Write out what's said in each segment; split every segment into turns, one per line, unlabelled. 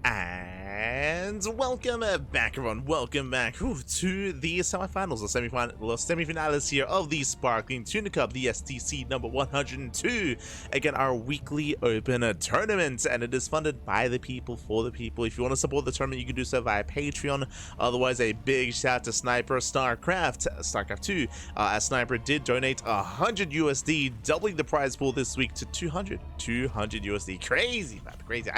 And welcome back, everyone. Welcome back to the semifinals, the semifinalists here of the Sparkling Tuna Cup, the STC number 102. Again, our weekly open tournament, and it is funded by the people for the people. If you want to support the tournament, you can do so via Patreon. Otherwise, a big shout to Sniper StarCraft 2. As Sniper did donate 100 USD, doubling the prize pool this week to 200 USD. Crazy, man, crazy.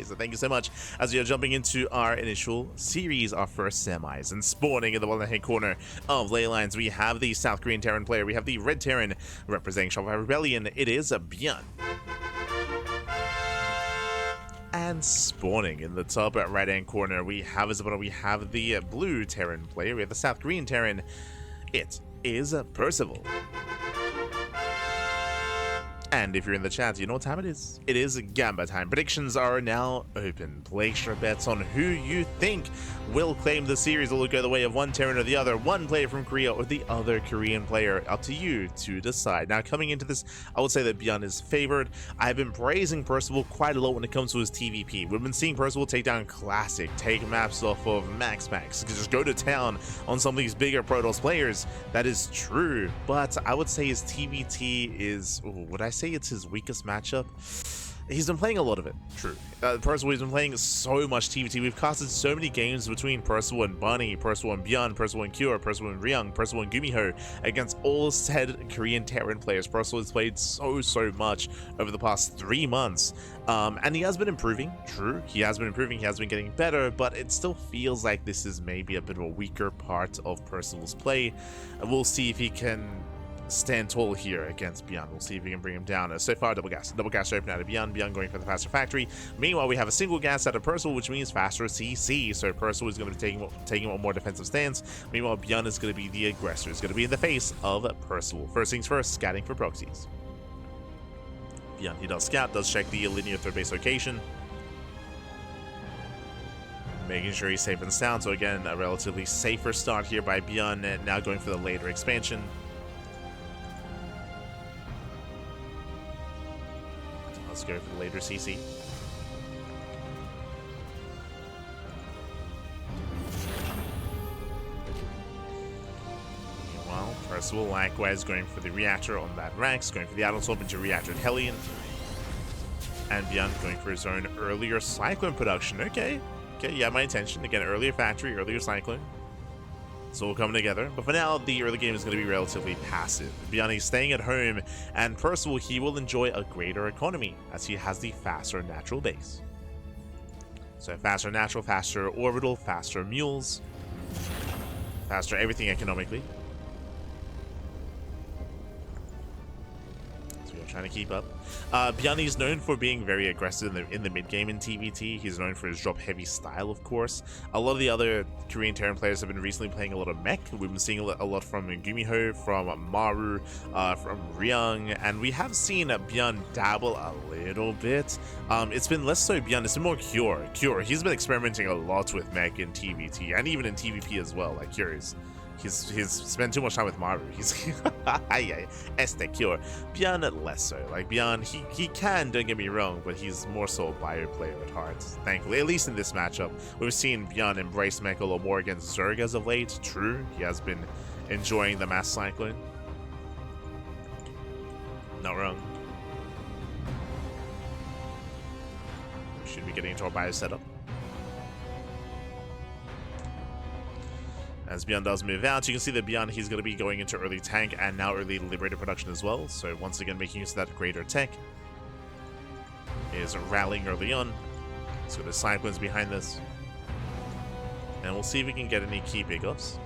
So thank you so much. As we are jumping into our initial series, our first semis, and spawning in the bottom hand corner of ley lines, we have the South Korean Terran player. We have the Red Terran representing Shopify Rebellion. It is a ByuN. And spawning in the top right hand corner, we have the Blue Terran player. We have the South Korean Terran. It is Percival. And if you're in the chat, you know what time it is. It is Gamba time. Predictions are now open. Place your bets on who you think will claim the series. Will it go the way of one Terran or the other, one player from Korea or the other Korean player? Up to you to decide. Now, coming into this, I would say that ByuN is favored. I've been praising Percival quite a lot when it comes to his TvP. We've been seeing Percival take down classic, take maps off of max, just go to town on some of these bigger Protoss players. That is true, but I would say his TvT is, would I say it's his weakest matchup? He's been playing a lot of it, true. Percival, he's been playing so much TvT. We've casted so many games between Percival and Bunny, Percival and ByuN, Percival and Cure, Percival and Ryung, Percival and Gumiho against all said Korean Terran players. Percival has played so much over the past 3 months. And he has been improving, true. He has been improving, he has been getting better, but it still feels like this is maybe a bit of a weaker part of Percival's play. We'll see if he can stand tall here against ByuN. We'll see if we can bring him down. So far, double gas open out of ByuN going for the faster factory. Meanwhile, we have a single gas out of Percival, which means faster CC. So Percival is going to be taking a more defensive stance. Meanwhile, ByuN is going to be the aggressor. It's going to be in the face of Percival. First things first, scouting for proxies. ByuN, he does scout, does check the linear third base location, making sure he's safe and sound. So again, a relatively safer start here by ByuN, and now going for the later expansion. Let's go for the later CC. Meanwhile, Percival likewise going for the reactor on that Rex, going for the Adult into reactor Hellion. And ByuN going for his own earlier Cyclone production. Okay, yeah, my intention. Again, earlier factory, earlier Cyclone. So we'll come together, but for now, the early game is going to be relatively passive. ByuN is staying at home, and Percival, he will enjoy a greater economy, as he has the faster natural base. So faster natural, faster orbital, faster mules, faster everything economically. So we are trying to keep up. ByuN is known for being very aggressive in the mid game in TvT. He's known for his drop heavy style, of course. A lot of the other Korean Terran players have been recently playing a lot of mech. We've been seeing a lot from Gumiho, from Maru, from Ryung, and we have seen ByuN dabble a little bit. It's been less so ByuN, it's been more Cure. He's been experimenting a lot with mech in TvT and even in TvP as well. Like Cure He's spent too much time with Maru. He's este Cure. ByuN less so. Like ByuN, he can, don't get me wrong, but he's more so a bio player at heart. Thankfully, at least in this matchup, we've seen ByuN embrace mech a lot more against Zerg as of late. True, he has been enjoying the mass cycling. Not wrong. We should be getting into our bio setup. As ByuN does move out, you can see that ByuN, he's going to be going into early tank and now early liberator production as well. So once again, making use of that greater tech. Is rallying early on. So the Cyclones behind this. And we'll see if we can get any key pickups.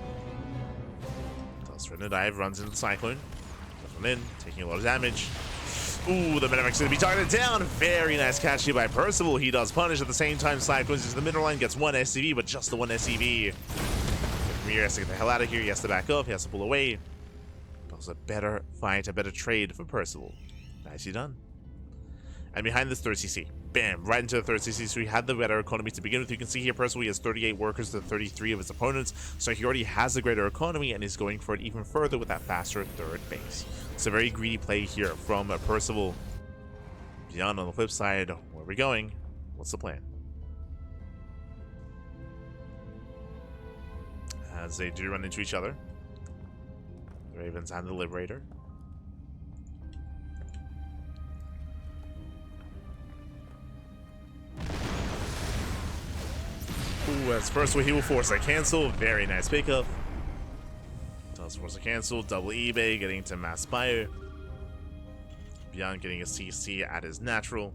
Does threaten a dive, runs into the Cyclone. Comes in, taking a lot of damage. Ooh, the Medivac is going to be targeted down. Very nice catch here by Percival. He does punish at the same time. Cyclones into the middle line, gets one SCV, but just the one SCV. He has to get the hell out of here. He has to back up. He has to pull away. That was a better fight, a better trade for Percival. Nicely done. And behind this third CC, bam, right into the third CC. So he had the better economy to begin with. You can see here, Percival, he has 38 workers to 33 of his opponents. So he already has the greater economy and is going for it even further with that faster third base. It's a very greedy play here from Percival. ByuN on the flip side, where are we going? What's the plan? as they do run into each other. The Ravens and the Liberator. Ooh, that's first where he will force a cancel. Very nice pickup. Does force a cancel. Double eBay, getting to Mass Bio. ByuN getting a CC at his natural.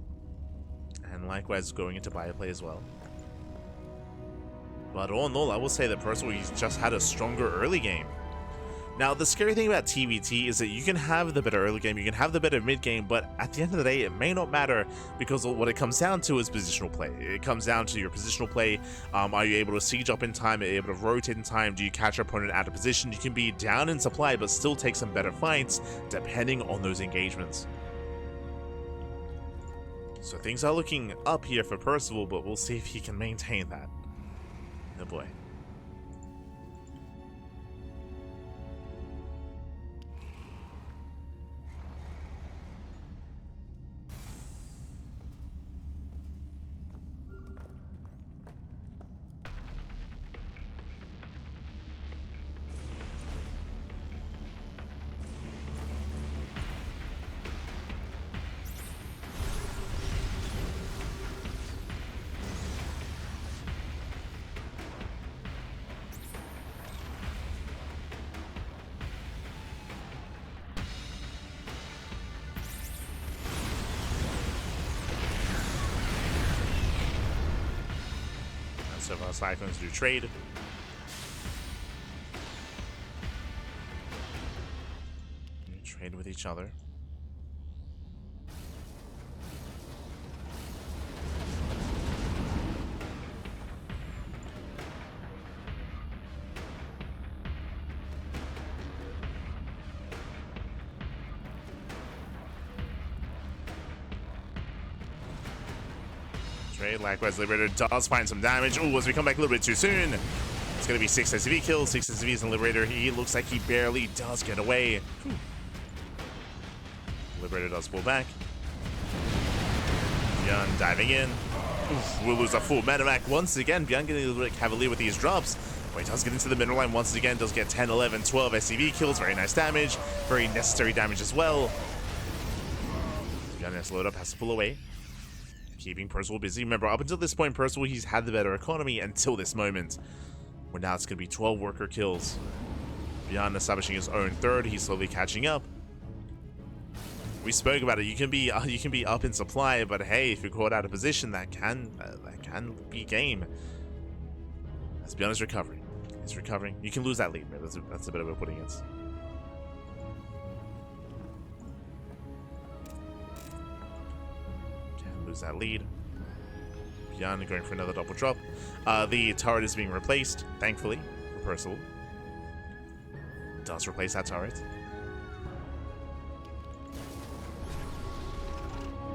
And likewise going into bio play as well. But all in all, I will say that Percival, he's just had a stronger early game. Now, the scary thing about TvT is that you can have the better early game, you can have the better mid game, but at the end of the day, it may not matter because what it comes down to is positional play. It comes down to your positional play. Are you able to siege up in time? Are you able to rotate in time? Do you catch your opponent out of position? You can be down in supply, but still take some better fights depending on those engagements. So things are looking up here for Percival, but we'll see if he can maintain that. Oh boy. So our Cyclones do trade. We trade with each other. Likewise, Liberator does find some damage. Ooh, as we come back a little bit too soon. It's going to be 6 SCV kills, 6 SCVs on Liberator. He looks like he barely does get away. Whew. Liberator does pull back. ByuN diving in. Oof, we'll lose a full Medivac once again. ByuN getting a little bit cavalier with these drops. But he does get into the mineral line once again. Does get 10, 11, 12 SCV kills. Very nice damage. Very necessary damage as well. ByuN has to load up, has to pull away. Keeping Percival busy. Remember, up until this point, Percival, he's had the better economy until this moment. Where now it's going to be 12 worker kills. ByuN establishing his own third. He's slowly catching up. We spoke about it. You can be up in supply, but hey, if you're caught out of position, that can be game. As ByuN is recovering. He's recovering. You can lose that lead, man. That's a better way of putting it. Lose that lead. ByuN going for another double drop. The turret is being replaced, thankfully, for Percival. Does replace that turret.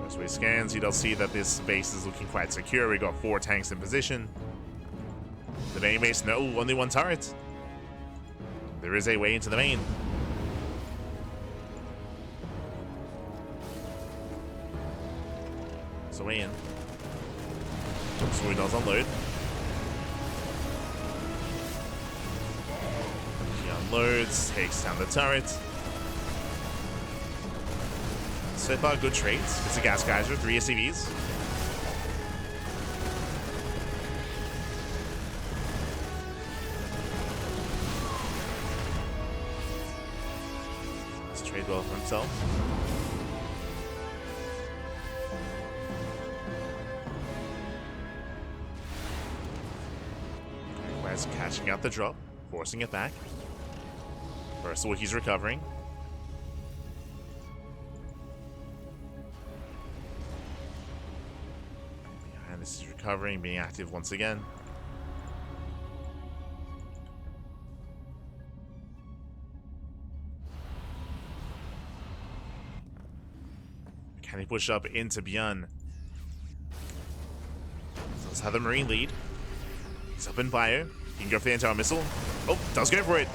As he scans, he does see that this base is looking quite secure. We got 4 tanks in position. The main base, no, only 1 turret. There is a way into the main. So way in. So he does unload. He unloads, takes down the turret. So far, good trades. It's a gas geyser, 3 SCVs. Let's trade well for himself. Catching out the drop, forcing it back. Percival, he's recovering. And this is recovering, being active once again. Can he push up into ByuN? So let's have the Marine lead. He's up in bio. He can go for the anti-armor missile. Oh, does go for it.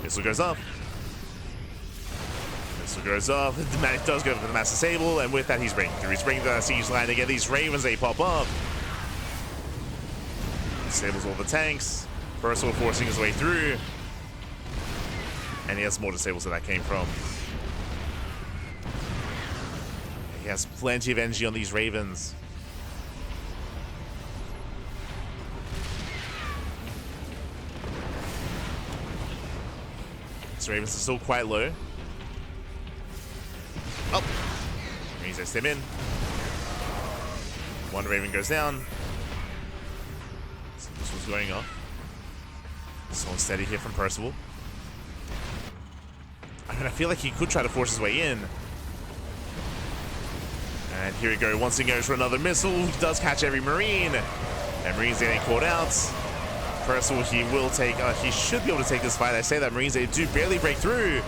Missile goes up. Missile goes up. The Manic does go for the mass disable, and with that, he's breaking through. He's breaking the siege line again. These Ravens, they pop up. Disables all the tanks. Percival forcing his way through. And he has more disables where that came from. He has plenty of energy on these Ravens. These Ravens are still quite low. Oh! Means they step in. One Raven goes down. So this was going off. So steady here from Percival. I mean, I feel like he could try to force his way in. And here we go. Once he goes for another missile, he does catch every Marine. And Marine's getting caught out. Percival, he will take, he should be able to take this fight. I say that Marines, they do barely break through.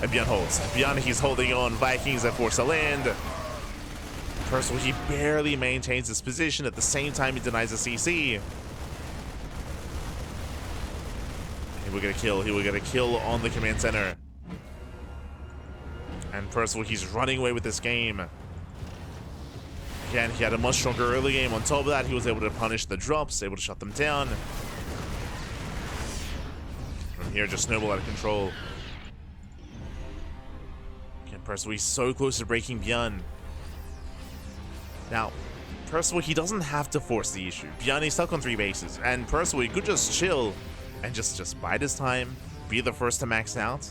And ByuN holds. ByuN, he's holding on. Vikings that force a land. Percival, he barely maintains his position. At the same time, he denies the CC. He will get a kill. He will get a kill on the command center. And Percival, he's running away with this game. Again, he had a much stronger early game. On top of that, he was able to punish the drops, able to shut them down. From here, just snowball out of control. Again, Percival, he's so close to breaking ByuN. Now, Percival, he doesn't have to force the issue. ByuN, he's stuck on 3 bases. And Percival, he could just chill and just bide his time, be the first to max out.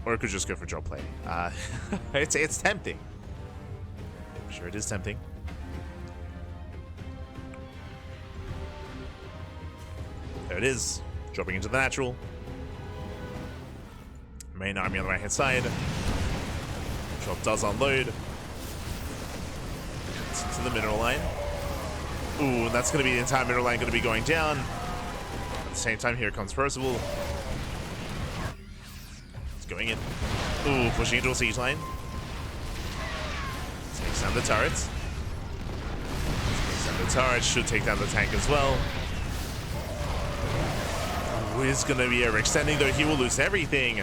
Or it could just go for drop play. It's tempting. I'm sure it is tempting. There it is. Dropping into the natural. Main army on the right hand side. Drop does unload. It's into the mineral line. Ooh, and that's going to be the entire mineral line going to be going down. At the same time, here comes Percival. Going in. Ooh, pushing into a siege line. Takes down the turrets. Takes down the turret. Should take down the tank as well. Ooh, it's going to be overextending, though. He will lose everything.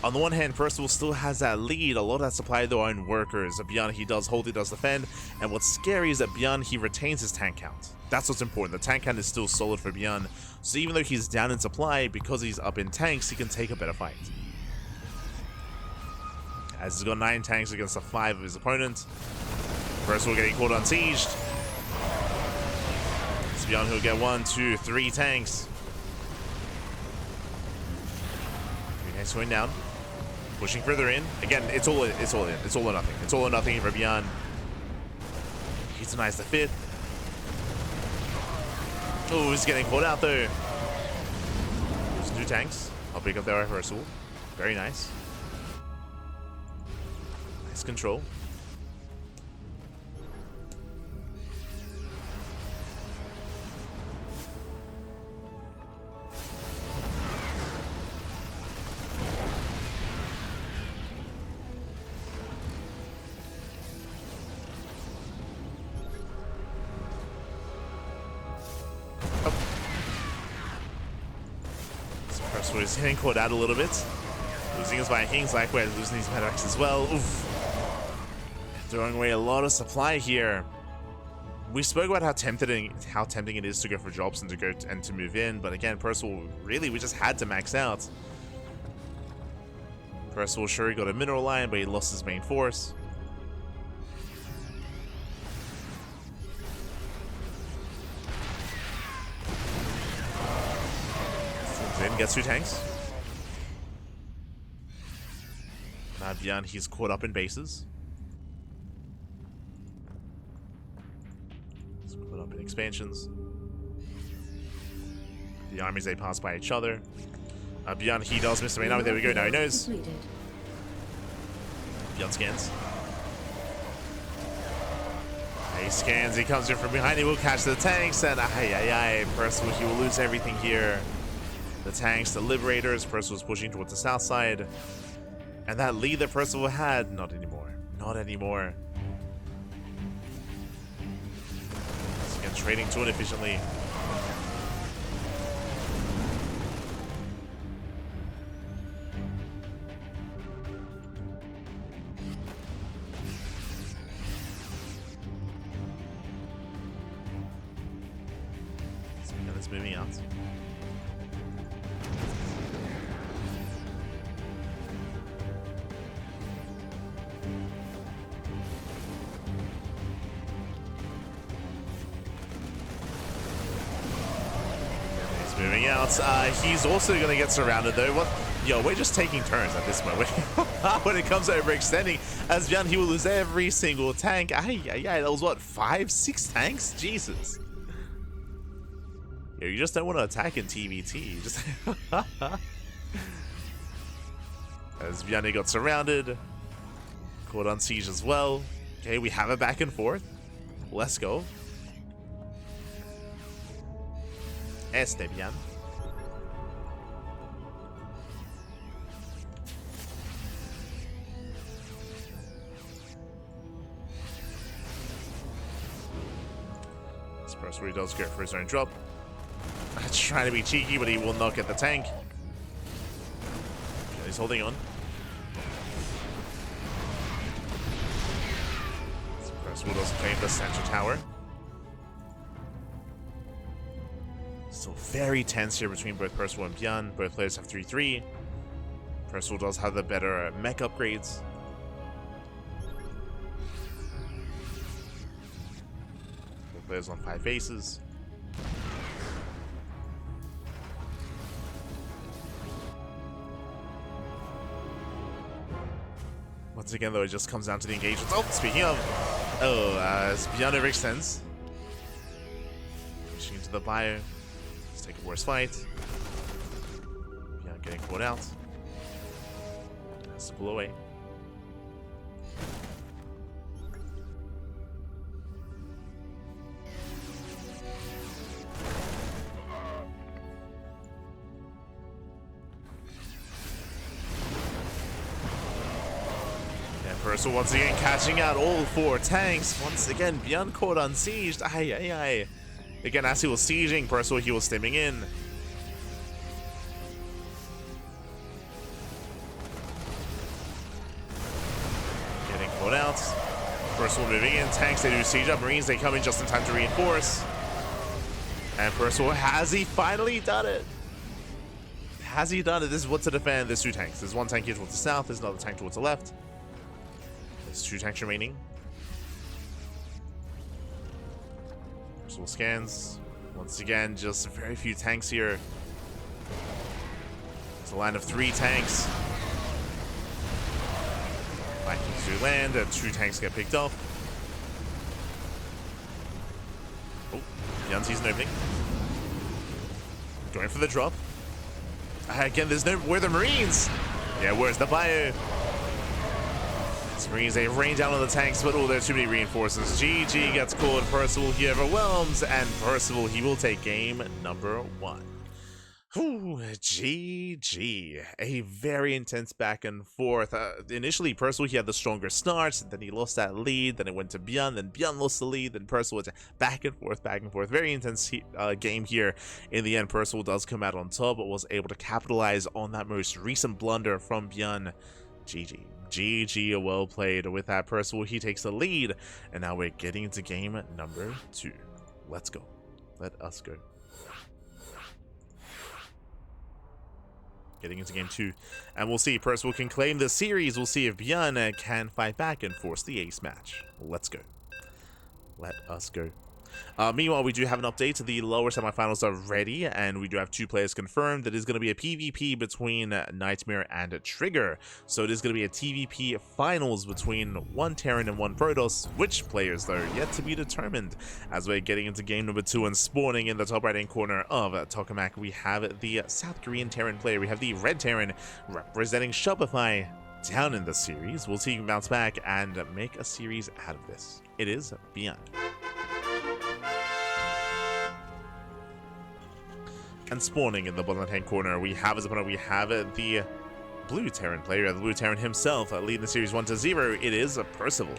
On the one hand, Percival still has that lead. A lot of that supply, their own workers. ByuN, he does hold, he does defend. And what's scary is that ByuN, he retains his tank count. That's what's important. The tank count is still solid for ByuN. So even though he's down in supply, because he's up in tanks, he can take a better fight. As he's got 9 tanks against the 5 of his opponent. Percival getting caught unsieged. It's ByuN who'll get 1, 2, 3 tanks. 3 tanks going down. Pushing further in. Again, it's all in. It's all or nothing. It's all or nothing for ByuN. He denies the 5th. Oh, he's getting caught out though. There's 2 tanks. I'll pick up their Percival. Very nice. Control. Oh. So Percival is getting caught out a little bit. Losing his Vikings, likewise losing these medics as well. Oof. Throwing away a lot of supply here. We spoke about how tempting it is to go for drops and to move in, but again, Percival, really, we just had to max out. Percival, sure, he got a mineral line, but he lost his main force. Then gets 2 tanks. Now ByuN, he's caught up in bases. Up in expansions. The armies, they pass by each other. ByuN, he does miss the main army. There we go. Now he knows. ByuN scans. He scans. He comes in from behind. He will catch the tanks. And Percival, he will lose everything here. The tanks, the liberators. Percival's pushing towards the south side. And that lead that Percival had, not anymore. Not anymore. Trading too inefficiently. So it's moving out. moving out. He's also going to get surrounded though. What? Yo, we're just taking turns at this moment. When it comes to overextending, as ByuN, he will lose every single tank. Yeah, that was what, 5, 6 tanks? Jesus. Yo, you just don't want to attack in TvT. You just as ByuN got surrounded, caught on siege as well. Okay, we have a back and forth. Let's go. ByuN. This Percival does go for his own drop. Trying to be cheeky, but he will not get the tank. He's holding on. This Percival does claim the center tower. Still very tense here between both Percival and ByuN. Both players have 3-3. Percival does have the better mech upgrades. Both players on 5 bases. Once again, though, it just comes down to the engagements. Oh, speaking of, as ByuN overextends. Pushing into the bio. Let's take a worse fight. ByuN getting caught out. Has to pull away. Percival once again catching out all 4 tanks. Once again, ByuN caught unsieged. Again, as he was sieging, Percival, he was stimming in. Getting caught out. Percival moving in. Tanks, they do siege up. Marines, they come in just in time to reinforce. And Percival, has he finally done it? Has he done it? This is what to defend. There's 2 tanks. There's 1 tank here towards the south. There's another tank towards the left. There's 2 tanks remaining. Percival scans. Once again, just very few tanks here. It's a line of 3 tanks. Vikings do land, 2 tanks get picked up. Oh, ByuN sees an opening. Going for the drop. Again, there's no... Where are the Marines? Yeah, where's the bio? Marines, they rain down on the tanks, but oh, there's too many reinforcements. GG gets caught. Percival, he overwhelms, and Percival, he will take game number 1. Whew, GG. A very intense back and forth. Initially, Percival, he had the stronger start, then he lost that lead, then it went to ByuN, then ByuN lost the lead, then Percival went back and forth, back and forth. Very intense game here. In the end, Percival does come out on top, but was able to capitalize on that most recent blunder from ByuN. GG. GG, well played. With that, Percival, he takes the lead, and now we're getting into game number 2. Let's go. Let us go. Getting into game 2, and we'll see if Percival can claim the series. We'll see if ByuN can fight back and force the ace match. Let's go. Let us go. Meanwhile, we do have an update. The lower semifinals are ready, and we do have 2 players confirmed. That is going to be a PvP between Nightmare and Trigger. So it is going to be a TvP finals between 1 Terran and 1 Protoss. Which players, though, yet to be determined. As we're getting into game number 2, and spawning in the top right-hand corner of Tokamak, we have the South Korean Terran player. We have the Red Terran representing Shopify. Down in the series, we'll see if he can bounce back and make a series out of this. It is ByuN. And spawning in the bottom left-hand corner, we have as opponent, we have the blue Terran player, the blue Terran himself, leading the series 1-0. It is Percival.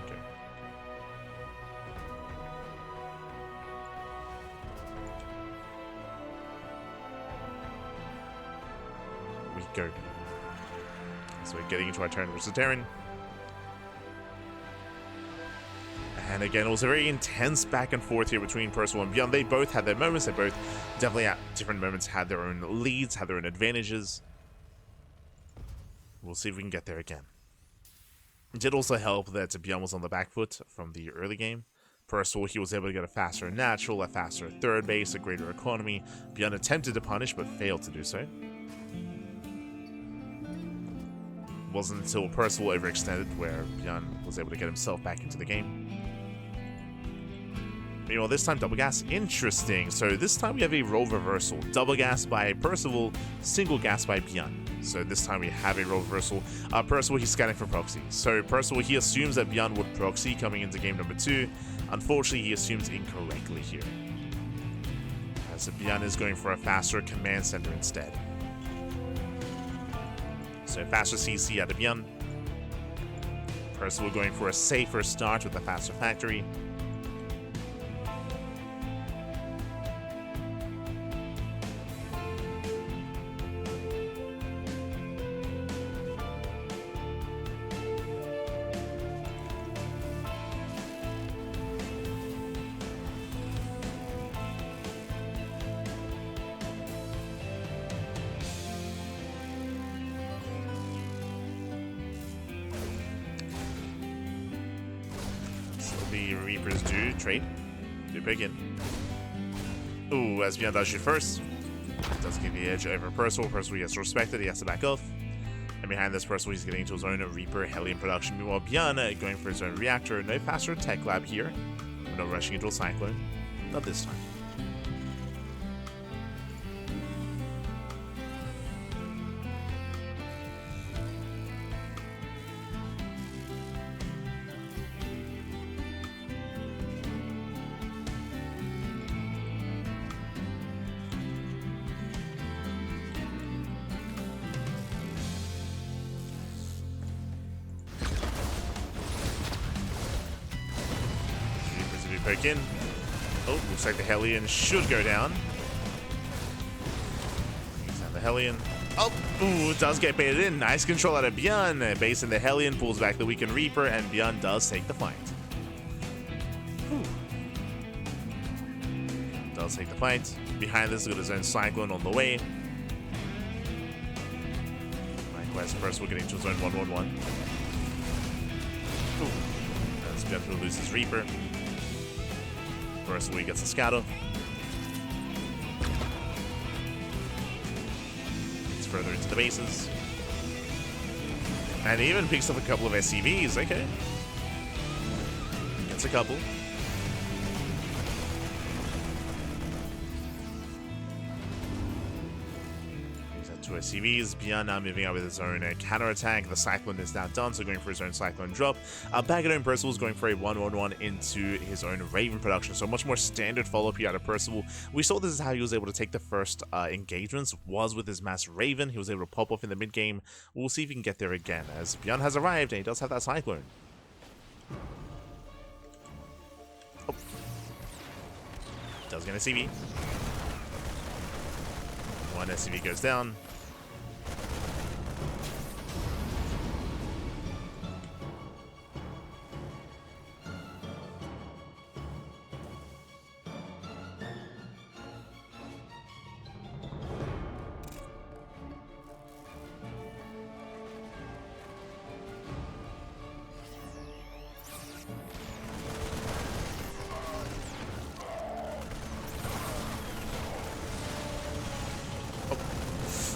Okay. We go. So we're getting into our turn versus Terran. And again, it was a very intense back and forth here between Percival and ByuN. They both had their moments. They both definitely at different moments had their own leads, had their own advantages. We'll see if we can get there again. It did also help that ByuN was on the back foot from the early game. First of all, he was able to get a faster natural, a faster third base, a greater economy. ByuN attempted to punish, but failed to do so. It wasn't until Percival overextended where ByuN was able to get himself back into the game. Meanwhile, this time double gas, interesting. So this time we have a role reversal. Double gas by Percival, single gas by ByuN. So this time we have a role reversal. Percival, he's scanning for proxy. So Percival, he assumes that ByuN would proxy coming into game number 2. Unfortunately, he assumes incorrectly here. As ByuN is going for a faster command center instead. So faster CC out of ByuN. Percival going for a safer start with a faster factory. The Reapers do trade. Do pick in. Ooh, as ByuN does shoot first. Does give the edge over Percival. Percival gets respected. He has to back off. And behind this Percival, he's getting into his own Reaper Hellion production. Meanwhile, ByuN going for his own reactor. No faster tech lab here. No rushing into a cyclone. Not this time. Poke in. Oh, looks like the Hellion should go down. He's down the Hellion. Oh, ooh, does get baited in. Nice control out of ByuN. Base in the Hellion, pulls back the weakened Reaper, and ByuN does take the fight. Does take the fight. Behind this, got his own Cyclone on the way. Likewise, Percival getting to his own 1-1-1. As ByuN will lose his Reaper. Percival gets a scatter. Gets further into the bases. And even picks up a couple of SCVs, okay. Gets a couple. Two SCVs. ByuN now moving out with his own counter-attack. The Cyclone is now done, so going for his own Cyclone drop. Back at home, Percival is going for a 1-1-1 into his own Raven production, so much more standard follow-up here out of Percival. We saw this is how he was able to take the first engagements, was with his mass Raven. He was able to pop off in the mid-game. We'll see if he can get there again, as ByuN has arrived, and he does have that Cyclone. Oh. Does get a CV. One SCV goes down.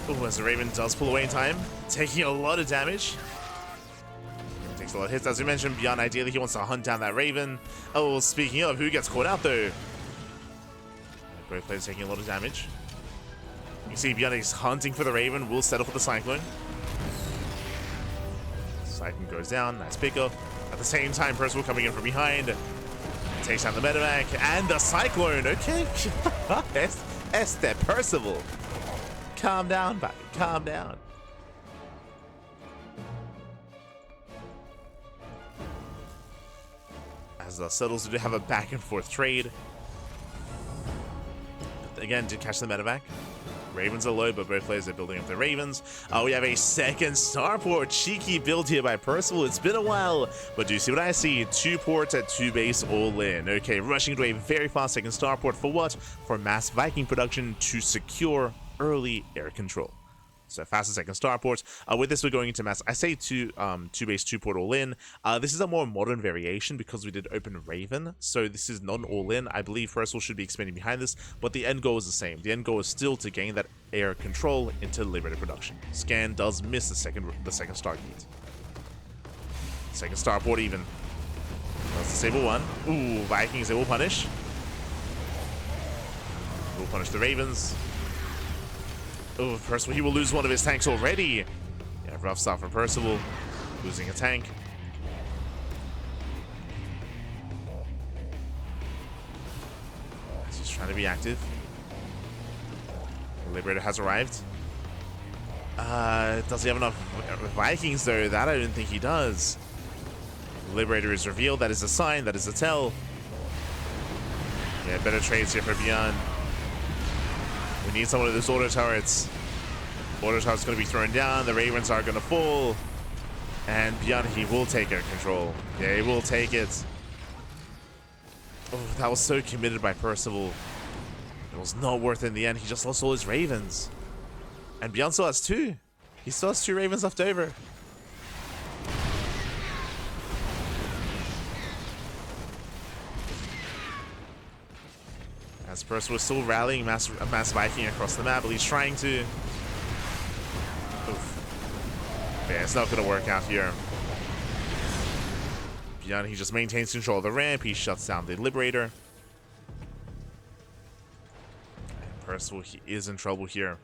Ooh, as the Raven does pull away in time, taking a lot of damage. Takes a lot of hits. As we mentioned, ByuN, ideally, he wants to hunt down that Raven. Oh, speaking of, who gets caught out, though? Both players taking a lot of damage. You can see ByuN is hunting for the Raven, will settle for the Cyclone. Cyclone goes down, nice pickup. At the same time, Percival coming in from behind. Takes down the medevac, and the Cyclone, okay. Este Percival. Calm down, buddy. Calm down. As the settles do have a back and forth trade. Again, did catch the medevac. Ravens are low, but both players are building up their Ravens. We have a second starport. Cheeky build here by Percival. It's been a while, but do you see what I see? 2 ports at 2 base all in. Okay, rushing to a very fast second starport for what? For mass Viking production to secure early air control. So faster second starport. With this, we're going into mass. I say two base, two port all in. This is a more modern variation because we did open Raven. So this is not an all in. I believe Percival should be expanding behind this, but the end goal is the same. The end goal is still to gain that air control into Liberator production. Scan does miss the second Stargate. Second starport even. That's disable one. Ooh, Vikings, they will punish. Will punish the Ravens. Oh, Percival, he will lose one of his tanks already. Yeah, rough start for Percival. Losing a tank. He's trying to be active. The Liberator has arrived. Does he have enough Vikings though? That I don't think he does. The Liberator is revealed. That is a sign. That is a tell. Yeah, better trades here for ByuN. We need some of those auto turrets. Auto turret's going to be thrown down. The Ravens are going to fall. And ByuN, he will take air control. Yeah, he will take it. Oh, that was so committed by Percival. It was not worth it in the end. He just lost all his Ravens. And ByuN still has two. He still has two Ravens left over. As Percival is still rallying mass Viking across the map, but he's trying to. Oof. Yeah, it's not going to work out here. ByuN, he just maintains control of the ramp. He shuts down the Liberator. And Percival, he is in trouble here.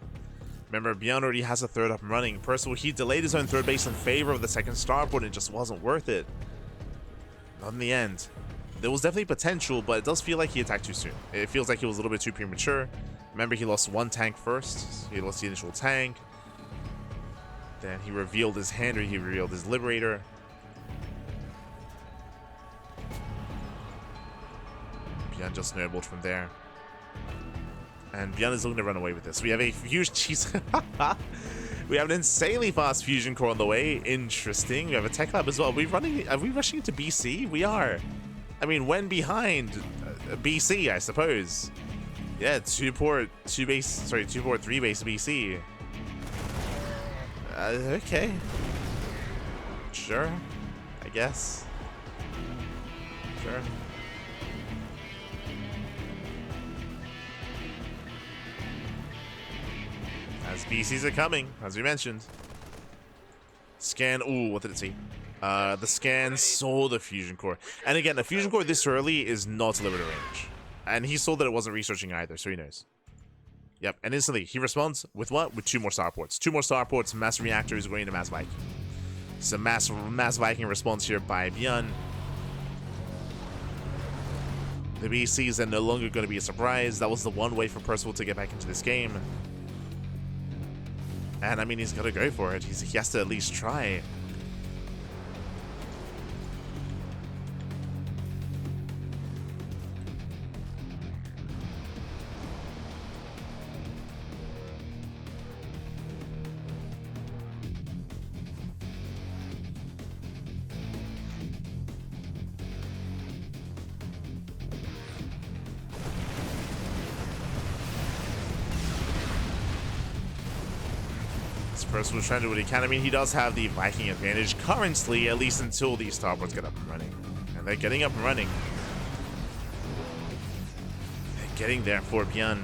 Remember, ByuN already has a third up and running. Percival, he delayed his own third base in favor of the second starport, and it just wasn't worth it. Not in the end. There was definitely potential, but it does feel like he attacked too soon. It feels like he was a little bit too premature. Remember, he lost one tank first. He lost the initial tank. Then he revealed his hand, or he revealed his Liberator. ByuN just snowballed from there. And ByuN is looking to run away with this. We have a huge cheese. We have an insanely fast fusion core on the way. Interesting. We have a tech lab as well. Are we rushing into BC? We are. I mean, when behind BC, I suppose. Yeah, two port, three base BC. Okay. Sure. I guess. Sure. As BCs are coming, as we mentioned. Scan. Ooh, what did it see? The scan saw the fusion core. And again, the fusion core this early is not Liberator range. And he saw that it wasn't researching either, so he knows. Yep, and instantly, he responds with what? With two more starports. Two more starports, mass reactors going into mass Viking. So mass Viking response here by ByuN. The BCs are no longer going to be a surprise. That was the one way for Percival to get back into this game. And I mean, he's got to go for it. He has to at least try. Percival's trying to do what he can. I mean, he does have the Viking advantage currently, at least until these starports get up and running. And they're getting up and running. They're getting there for ByuN.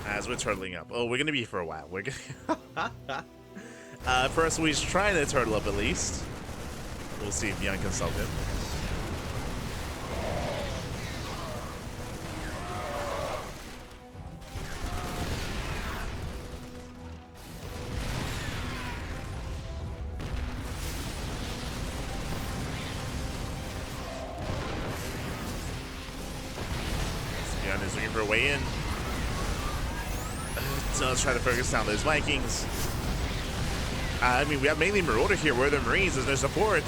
As we're turtling up. Oh, we're gonna be here for a while. We're gonna first we're trying to turtle up at least. We'll see if ByuN can solve him. for a way in. Does try to focus down those Vikings. I mean, we have mainly Marauder here. Where are the Marines? There's no support.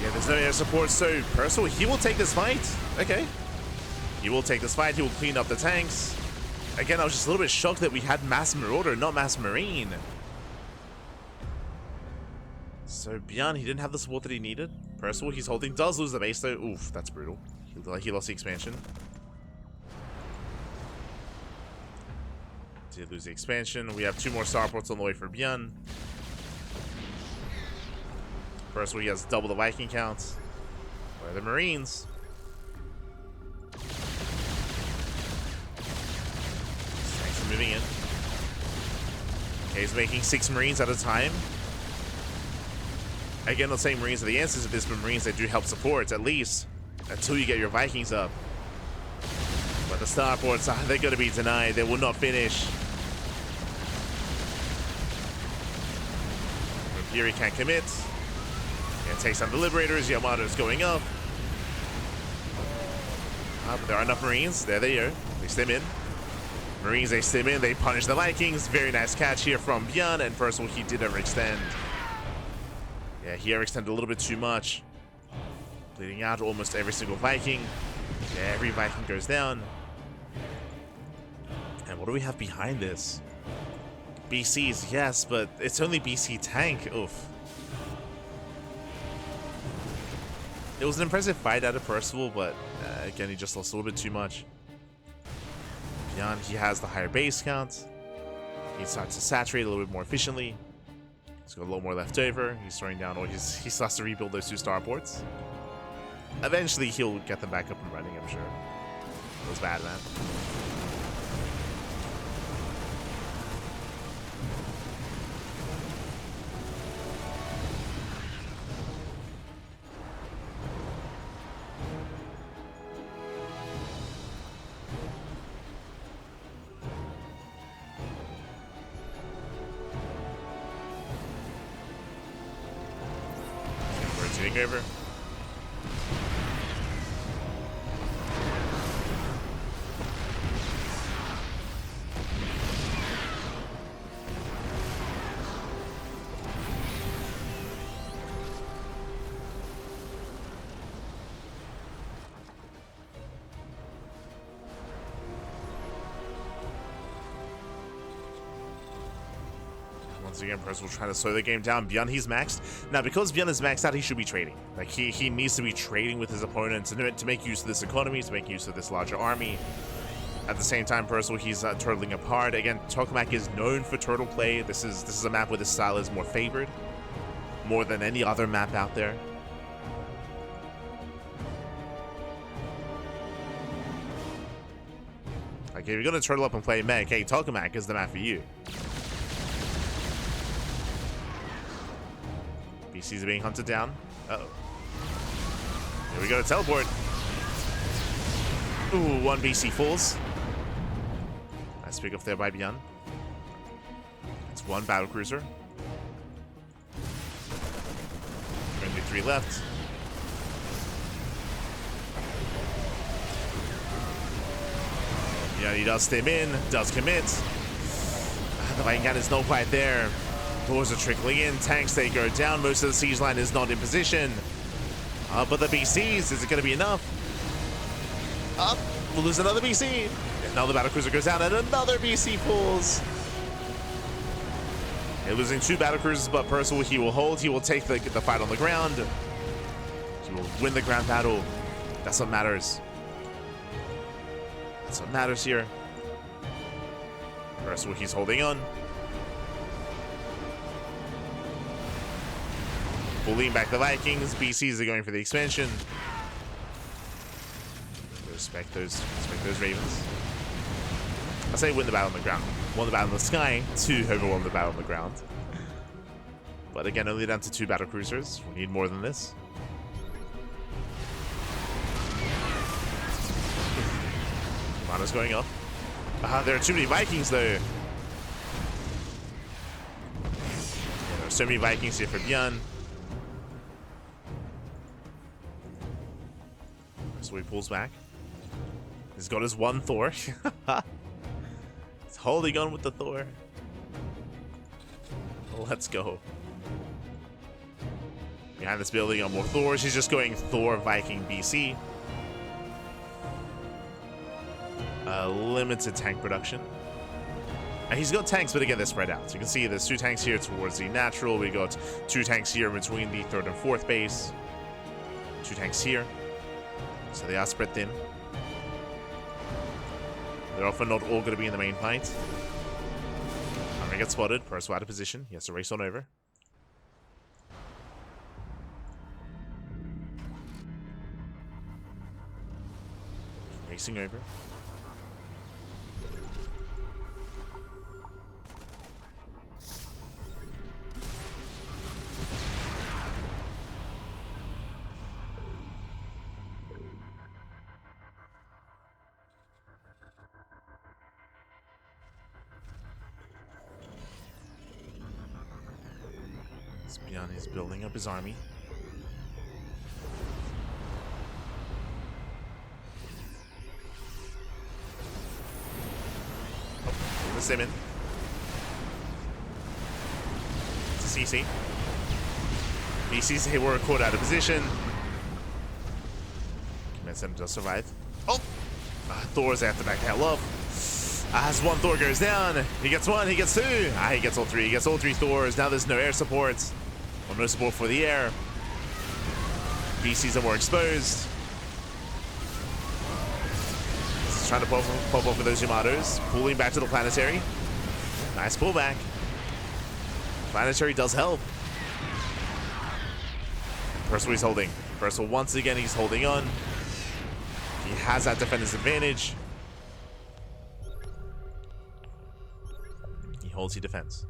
Yeah, there's no air support, so Percival, he will take this fight. Okay. He will take this fight. He will clean up the tanks. Again, I was just a little bit shocked that we had Mass Marauder, not Mass Marine. So ByuN, he didn't have the support that he needed. Percival, he's holding. Does lose the base, though. Oof, that's brutal. He lost the expansion. Did lose the expansion. We have 2 more starports on the way for ByuN. Percival, he has double the Viking counts. Where are the Marines? Tanks are moving in. Okay, he's making 6 Marines at a time. Again, not saying Marines are the answers to this, but Marines, they do help support, at least, until you get your Vikings up. But the starports, they're going to be denied. They will not finish. Fury can't commit. Can't take some Liberators. Yamato's going up. But there are enough Marines. There they go. They stim in. Marines, they stim in. They punish the Vikings. Very nice catch here from ByuN. And Percival, he did overextend. Yeah, he overextended a little bit too much. Bleeding out almost every single Viking. Yeah, every Viking goes down. And what do we have behind this? BCs, yes, but it's only BC tank. Oof. It was an impressive fight out of Percival, but again, he just lost a little bit too much. ByuN, he has the higher base count. He starts to saturate a little bit more efficiently. He's got a little more left over. He's throwing down all he still has to rebuild those 2 starports. Eventually, he'll get them back up and running, I'm sure. It was bad, man. Rotating over. Once again, Percival trying to slow the game down. ByuN, he's maxed. Now, because ByuN is maxed out, he should be trading. Like, he needs to be trading with his opponents to make use of this economy, to make use of this larger army. At the same time, Percival, he's turtling apart. Again, Tokamak is known for turtle play. This is a map where this style is more favored, more than any other map out there. Like, if you're going to turtle up and play mech, hey, Tokamak is the map for you. BCs are being hunted down. Uh-oh. Here we go, teleport. Ooh, 1 BC falls. Nice pick up there by ByuN. It's 1 battlecruiser. Only 3 left. Yeah, he does stim in, does commit. The Viking gun is not quite there. Doors are trickling in, tanks, they go down. Most of the siege line is not in position. But the BCs, is it going to be enough? We'll lose another BC. Another battlecruiser goes down, and another BC falls. They're losing 2 battlecruisers, but Percival, he will hold. He will take the fight on the ground. He will win the ground battle. That's what matters. That's what matters here. Percival, he's holding on. Bullying back the Vikings. BCs are going for the expansion. Respect those Ravens. I say win the battle on the ground. Won the battle in the sky to overwhelm the battle on the ground. But again, only down to 2 battlecruisers. We need more than this. Mana's going up. There are too many Vikings though. Yeah, there are so many Vikings here for ByuN. So he pulls back. He's got his one Thor. He's holding on with the Thor. Let's go. Behind this building are more Thors. He's just going Thor, Viking, BC. Limited tank production. And he's got tanks, but again, they're spread out. So you can see there's 2 tanks here towards the natural. We got 2 tanks here between the 3rd and 4th base. 2 tanks here. So they are spread thin. They're often not all going to be in the main fight. I'm going to get spotted. Percival out of position. He has to race on over. Racing over. ByuN is building up his army. Oh, the Simon. It's a CC. BC's they were caught out of position. Command Center does survive. Oh! Thor's after back the hell off. As one Thor goes down, he gets 1, he gets 2. He gets all 3. He gets all 3 Thors. Now there's no air support. Or no support for the air. BCs are more exposed. He's trying to pop off with those Yamatos. Pulling back to the planetary. Nice pullback. Planetary does help. Percival he's holding. Percival once again he's holding on. He has that defender's advantage. He holds, he defends.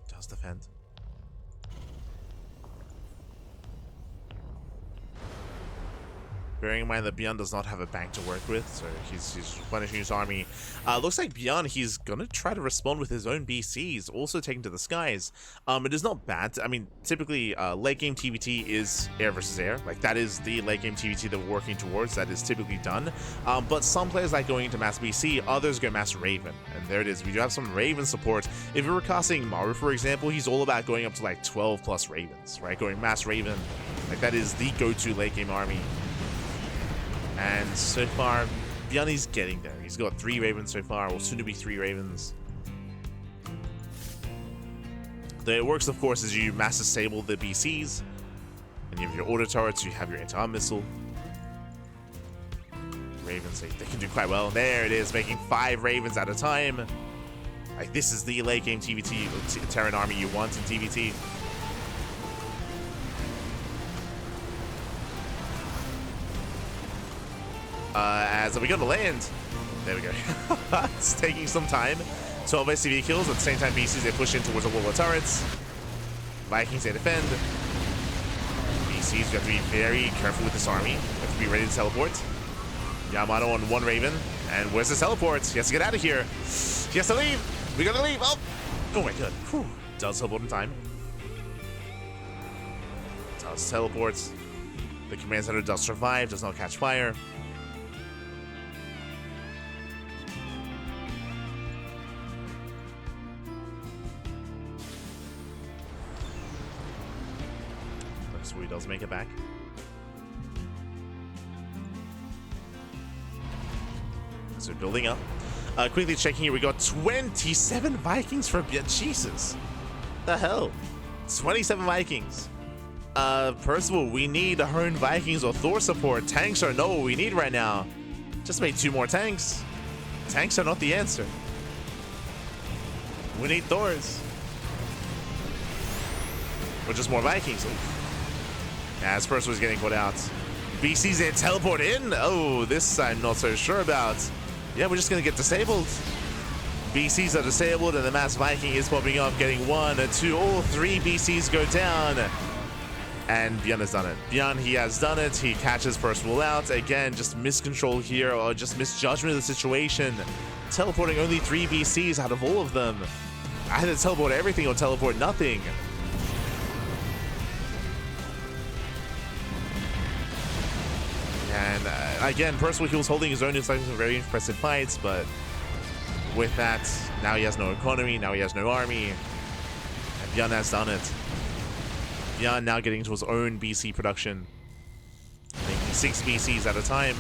Does defend. Bearing in mind that ByuN does not have a bank to work with, so he's replenishing his army. Looks like ByuN, he's going to try to respond with his own BCs, also taken to the skies. It is not bad. I mean, typically, late game TvT is air versus air. Like, that is the late game TvT that we're working towards. That is typically done. But some players like going into mass BC, others go mass Raven. And there it is. We do have some Raven support. If you were casting Maru, for example, he's all about going up to like 12 plus Ravens, right? Going mass Raven. Like, that is the go-to late game army. And so far, ByuN is getting there. He's got 3 Ravens so far, or soon to be 3 Ravens. The way it works, of course, is you mass disable the BCs, and you have your auto turrets, you have your anti-arm missile. Ravens, they can do quite well. There it is, making 5 Ravens at a time. Like, this is the late game TvT Terran army you want in TvT. As we go to land, there we go. It's taking some time. 12 SCV kills, at the same time BCs they push in towards the wall of turrets. Vikings they defend. BCs, you have to be very careful with this army. You have to be ready to teleport. Yamato on 1 Raven, and where's the teleport? He has to get out of here. He has to leave. We gotta leave. Oh my god. Whew. Does teleport in time. Does teleport. The command center does survive, does not catch fire. So he does make it back. So building up. Quickly checking here, we got 27 Vikings for Jesus. The hell? 27 Vikings. Percival, we need our own Vikings or Thor support. Tanks are not what we need right now. Just made 2 more tanks. Tanks are not the answer. We need Thors. Or just more Vikings. As Percival was getting put out. BC's they teleport in. Oh, this I'm not so sure about. Yeah, we're just gonna get disabled. BCs are disabled, and the mass Viking is popping up, getting 1, 2, all 3 BCs go down. And ByuN has done it. ByuN, he has done it. He catches Percival out. Again, just miscontrol here, or just misjudgment of the situation. Teleporting only 3 BCs out of all of them. Either teleport everything or teleport nothing. And And again, Percival, he was holding his own in some very impressive fights, but with that, now he has no economy, now he has no army, and ByuN has done it. ByuN now getting into his own BC production, making 6 BCs at a time.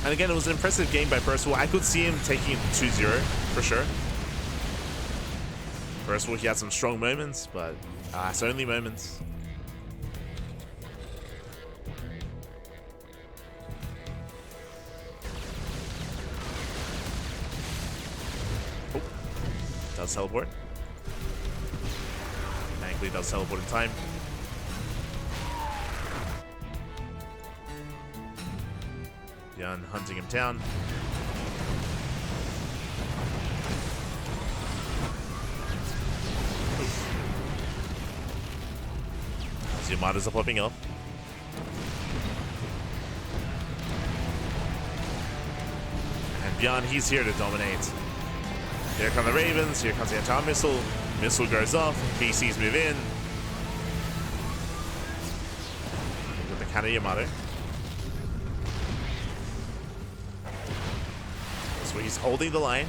And again, it was an impressive game by Percival. I could see him taking it 2-0 for sure. Percival, he had some strong moments, but it's only moments. Oh, does teleport. Thankfully, does teleport in time. ByuN hunting him down. As Yamada's are popping up. And ByuN, he's here to dominate. Here come the Ravens, here comes the anti missile. Missile goes off, BCs move in. With the counter Yamada. So he's holding the line.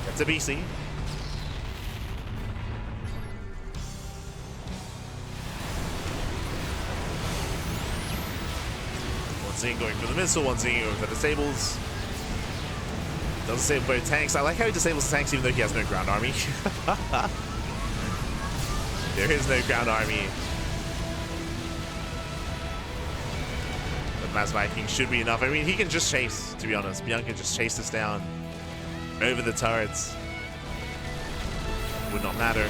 That's a BC. One scene going for the missile, one scene going for the disables. Doesn't save both tanks. I like how he disables the tanks even though he has no ground army. There is no ground army. Mass Viking should be enough. I mean, he can just chase, to be honest. ByuN can just chase this down over the turrets. Would not matter.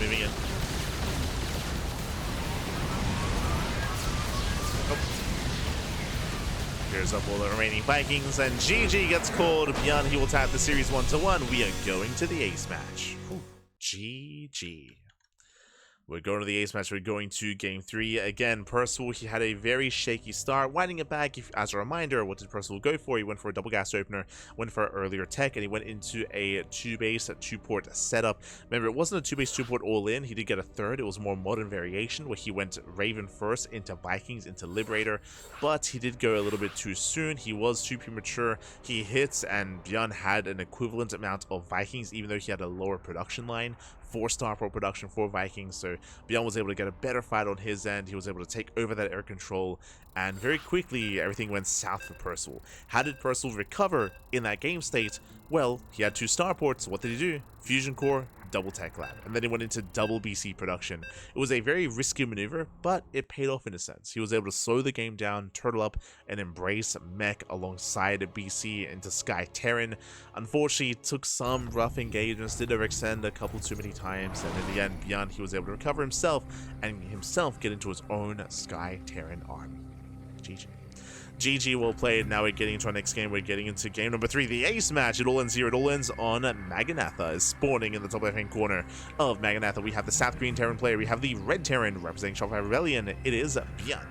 Moving in. Oh. Clears up all the remaining Vikings, and GG gets called. ByuN, he will tap the series 1-1. We are going to the ace match. Whew. GG. We're going to the ace match. We're going to game 3. Again, Percival, he had a very shaky start. Winding it back, as a reminder, what did Percival go for? He went for a double gas opener, went for earlier tech, and he went into a 2-base, 2-port setup. Remember, it wasn't a 2-base, 2-port all-in. He did get a third. It was more modern variation, where he went Raven first, into Vikings, into Liberator. But he did go a little bit too soon. He was too premature. He hits, and ByuN had an equivalent amount of Vikings, even though he had a lower production line. 4-star pro production for Vikings, so ByuN was able to get a better fight on his end. He was able to take over that air control, and very quickly everything went south for Percival. How did Percival recover in that game state? Well, he had 2 starports. What did he do? Fusion core, double tech lab, and then he went into double BC production. It was a very risky maneuver, but it paid off in a sense. He was able to slow the game down, turtle up, and embrace mech alongside BC into Sky Terran. Unfortunately, it took some rough engagements, did overextend a couple too many times, and in the end, ByuN, he was able to recover himself and himself get into his own Sky Terran army. GG. GG, well played. Now we're getting into our next game. We're getting into game number 3, the ace match. It all ends here. It all ends on Maganatha is spawning in the top left-hand corner of Maganatha. We have the South Green Terran player. We have the Red Terran representing Shopify Rebellion. It is ByuN.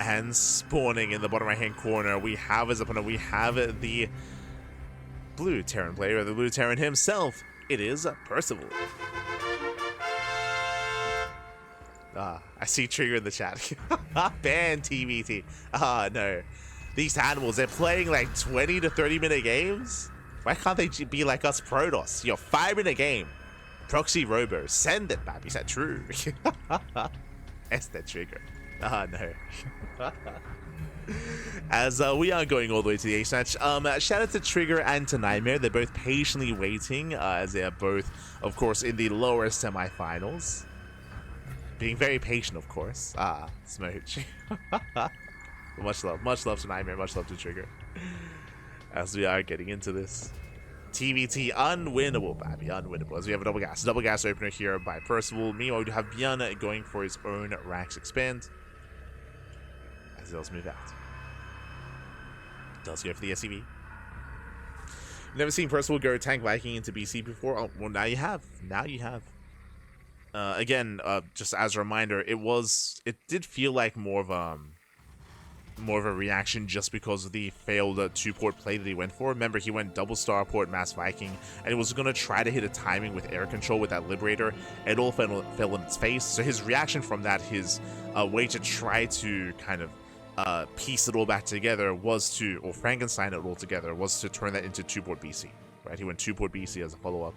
And spawning in the bottom right-hand corner, we have his opponent. We have the Blue Terran player, the Blue Terran himself. It is Percival. I see Trigger in the chat. Ban TvT. No. These animals, they're playing like 20 to 30 minute games? Why can't they be like us Protoss? You're 5-minute game. Proxy Robo. Send it, baby. Is that true? That's the Trigger. No. As we are going all the way to the ace match, shout out to Trigger and to Nightmare. They're both patiently waiting, as they are both, of course, in the lower semifinals. Being very patient, of course. Smooch. Much love to Nightmare, much love to Trigger. as we are getting into this. TvT unwinnable, baby, unwinnable. As we have a double gas opener here by Percival. Meanwhile, we have ByuN going for his own Rax Expand as he does move out. Does go for the SCV. Never seen Percival go tank Viking into BC before. Oh, well, now you have. Now you have. Again, just as a reminder, it did feel like more of a reaction just because of the failed 2-port play that he went for. Remember, he went double starport Mass Viking, and he was going to try to hit a timing with air control with that Liberator. It all fell in its face. So his reaction from that, his way to try to kind of piece it all back together was to, or Frankenstein it all together, was to turn that into 2-port BC. Right? He went 2-port BC as a follow-up.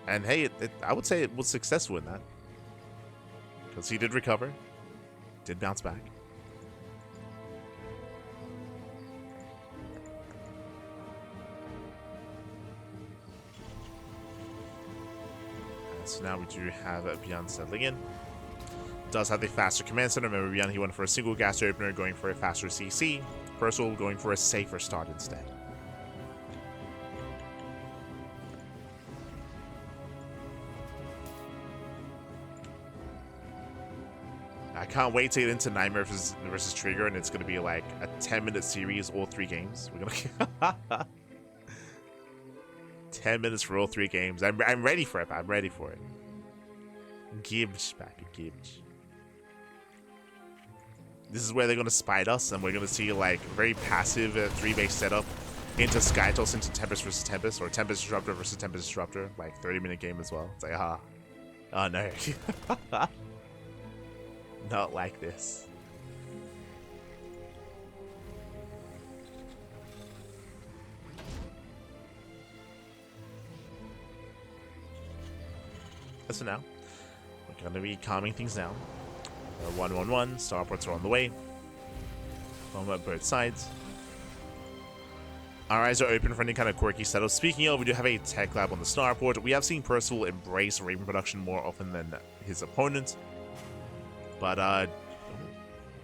And hey, I would say it was successful in that. Because he did recover. Did bounce back. So now we do have ByuN settling in. Does have the faster command center. Remember, ByuN, he went for a single gas opener, going for a faster CC. Percival going for a safer start instead. I can't wait to get into Nightmare versus Trigger, and it's going to be like a 10-minute series, all 3 games. We're gonna 10 minutes for all 3 games. I'm ready for it. I'm ready for it. Gibbs, baby, Gibbs. This is where they're going to spite us, and we're going to see like very passive 3-base setup into Skytoss, into Tempest versus Tempest, or Tempest Disruptor versus Tempest Disruptor, like 30-minute game as well. It's like, oh no. Not like this. As for now, we're going to be calming things down. 1-1-1, starports are on the way. From both sides. Our eyes are open for any kind of quirky setup. Speaking of, we do have a tech lab on the starport. We have seen Percival embrace Raven production more often than his opponent. But,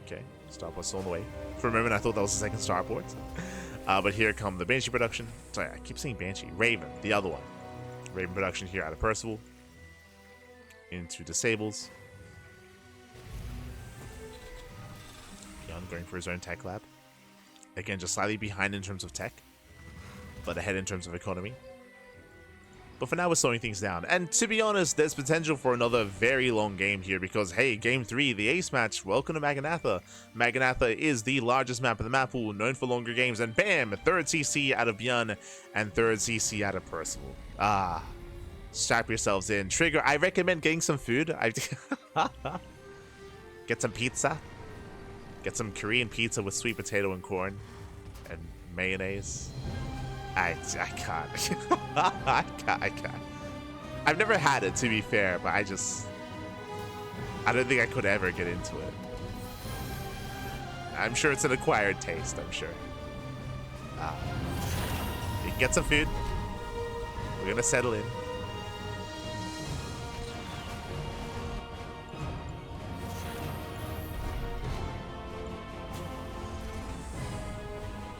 okay, starport's still on the way. For a moment, I thought that was the second starport. But here come the Banshee production. Sorry, I keep saying Banshee. Raven, the other one. Raven production here out of Percival. Into disables. ByuN going for his own tech lab. Again, just slightly behind in terms of tech, but ahead in terms of economy. But for now, we're slowing things down. And to be honest, there's potential for another very long game here because, hey, Game 3, the ace match, welcome to Maganatha. Maganatha is the largest map of the map pool, known for longer games, and bam, 3rd CC out of ByuN and 3rd CC out of Percival. Strap yourselves in. Trigger, I recommend getting some food. Get some pizza. Get some Korean pizza with sweet potato and corn. And mayonnaise. I can't. I can't. I've never had it, to be fair, but I don't think I could ever get into it. I'm sure it's an acquired taste, I'm sure. You can get some food. We're gonna settle in.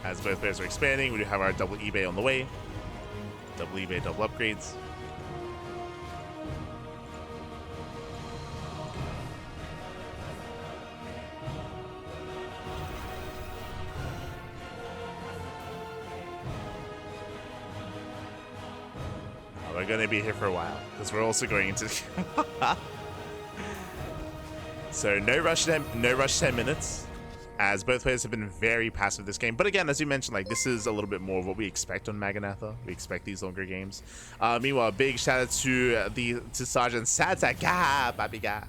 As both players are expanding, we do have our double eBay on the way. Double eBay, double upgrades. We're going to be here for a while, because we're also going into... So no rush 10 minutes. As both players have been very passive this game. But again, as you mentioned, like this is a little bit more of what we expect on Maganatha. We expect these longer games. Meanwhile, big shout out to Sergeant Sadsack. Gah, baby gah.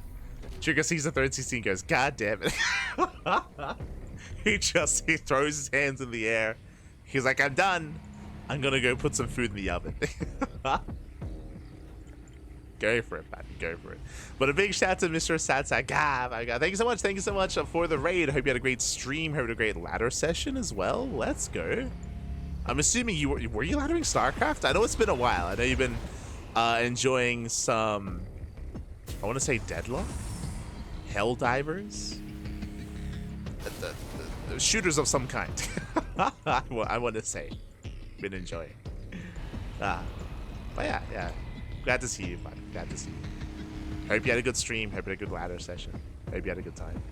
Trigger sees the 3rd CC and goes, God damn it. he throws his hands in the air. He's like, I'm done. I'm gonna go put some food in the oven. Go for it, man. Go for it. But a big shout out to Mr. Satsak. Ah, my God. Thank you so much. Thank you so much for the raid. I hope you had a great stream. Hope you had a great ladder session as well. Let's go. I'm assuming you were you laddering StarCraft? I know it's been a while. I know you've been enjoying some, I want to say Deadlock? Helldivers? The shooters of some kind. I want to say, been enjoying. But yeah, glad to see you, bud. Glad to see you. Hope you had a good stream. Hope you had a good ladder session. Hope you had a good time.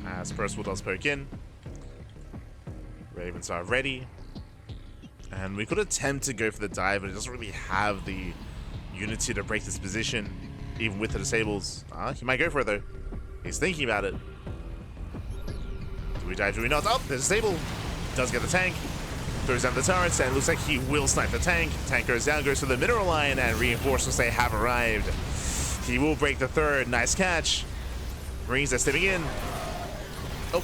As Percival does poke in, Ravens are ready, and we could attempt to go for the dive, but it doesn't really have the unity to break this position, even with the disables. He might go for it though. He's thinking about it. Do we dive? Do we not? Oh, there's a disable. Does get the tank. Throws down the turrets, and it looks like he will snipe the tank. Tank goes down, goes to the mineral line, and reinforcements, they have arrived. He will break the third. Nice catch. Marines are stepping in. Oh,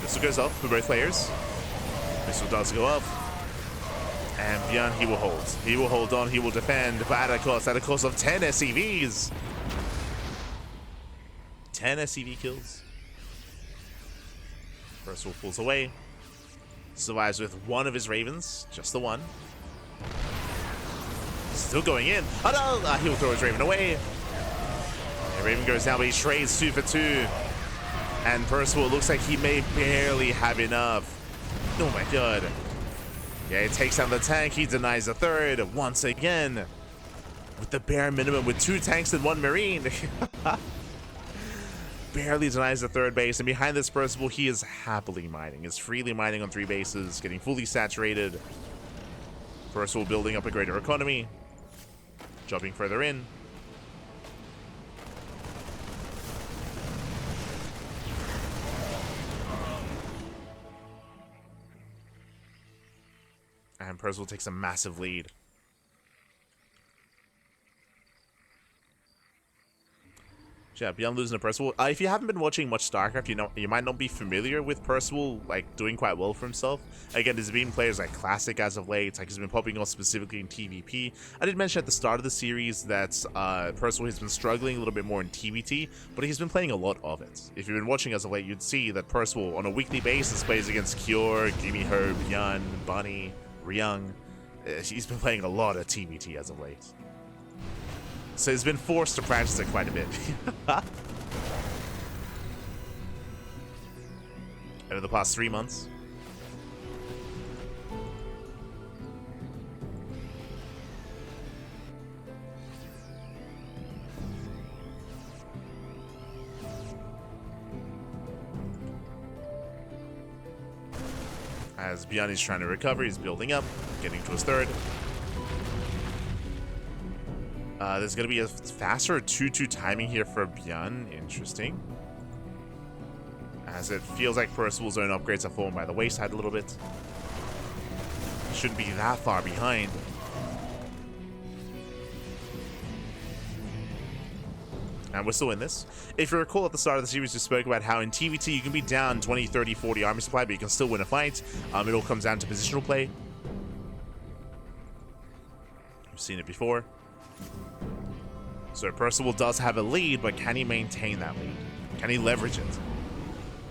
missile goes off for both players. Missile does go off. And ByuN, he will hold. He will hold on, he will defend, but at a cost of 10 SCVs. 10 SCV kills. Percival pulls away. Survives with one of his Ravens, just the one. Still going in. Oh no! He will throw his Raven away. The Raven goes down, but he trades 2 for 2. And Percival looks like he may barely have enough. Oh my god. Yeah, he takes down the tank. He denies the third once again. With the bare minimum, with 2 tanks and 1 Marine. Barely denies the third base. And behind this Percival, he is happily mining. Is freely mining on 3 bases, getting fully saturated. Percival building up a greater economy. Jumping further in. And Percival takes a massive lead. Yeah, ByuN losing to Percival. If you haven't been watching much StarCraft, you might not be familiar with Percival, like, doing quite well for himself. Again, there's been players like Classic as of late, like he's been popping off specifically in TvP. I did mention at the start of the series that Percival has been struggling a little bit more in TvT, but he's been playing a lot of it. If you've been watching as of late, you'd see that Percival, on a weekly basis, plays against Cure, Gimme-Ho, ByuN, Bunny, Ryung. He's been playing a lot of TvT as of late. So he's been forced to practice it quite a bit. Over the past 3 months. As ByuN is trying to recover, he's building up, getting to his third. There's going to be a faster 2-2 timing here for ByuN. Interesting. As it feels like Percival's own upgrades have fallen by the wayside a little bit. Shouldn't be that far behind. And we're still in this. If you recall at the start of the series, we spoke about how in TvT you can be down 20, 30, 40 army supply, but you can still win a fight. It all comes down to positional play. We've seen it before. So Percival does have a lead, but can he maintain that lead? Can he leverage it?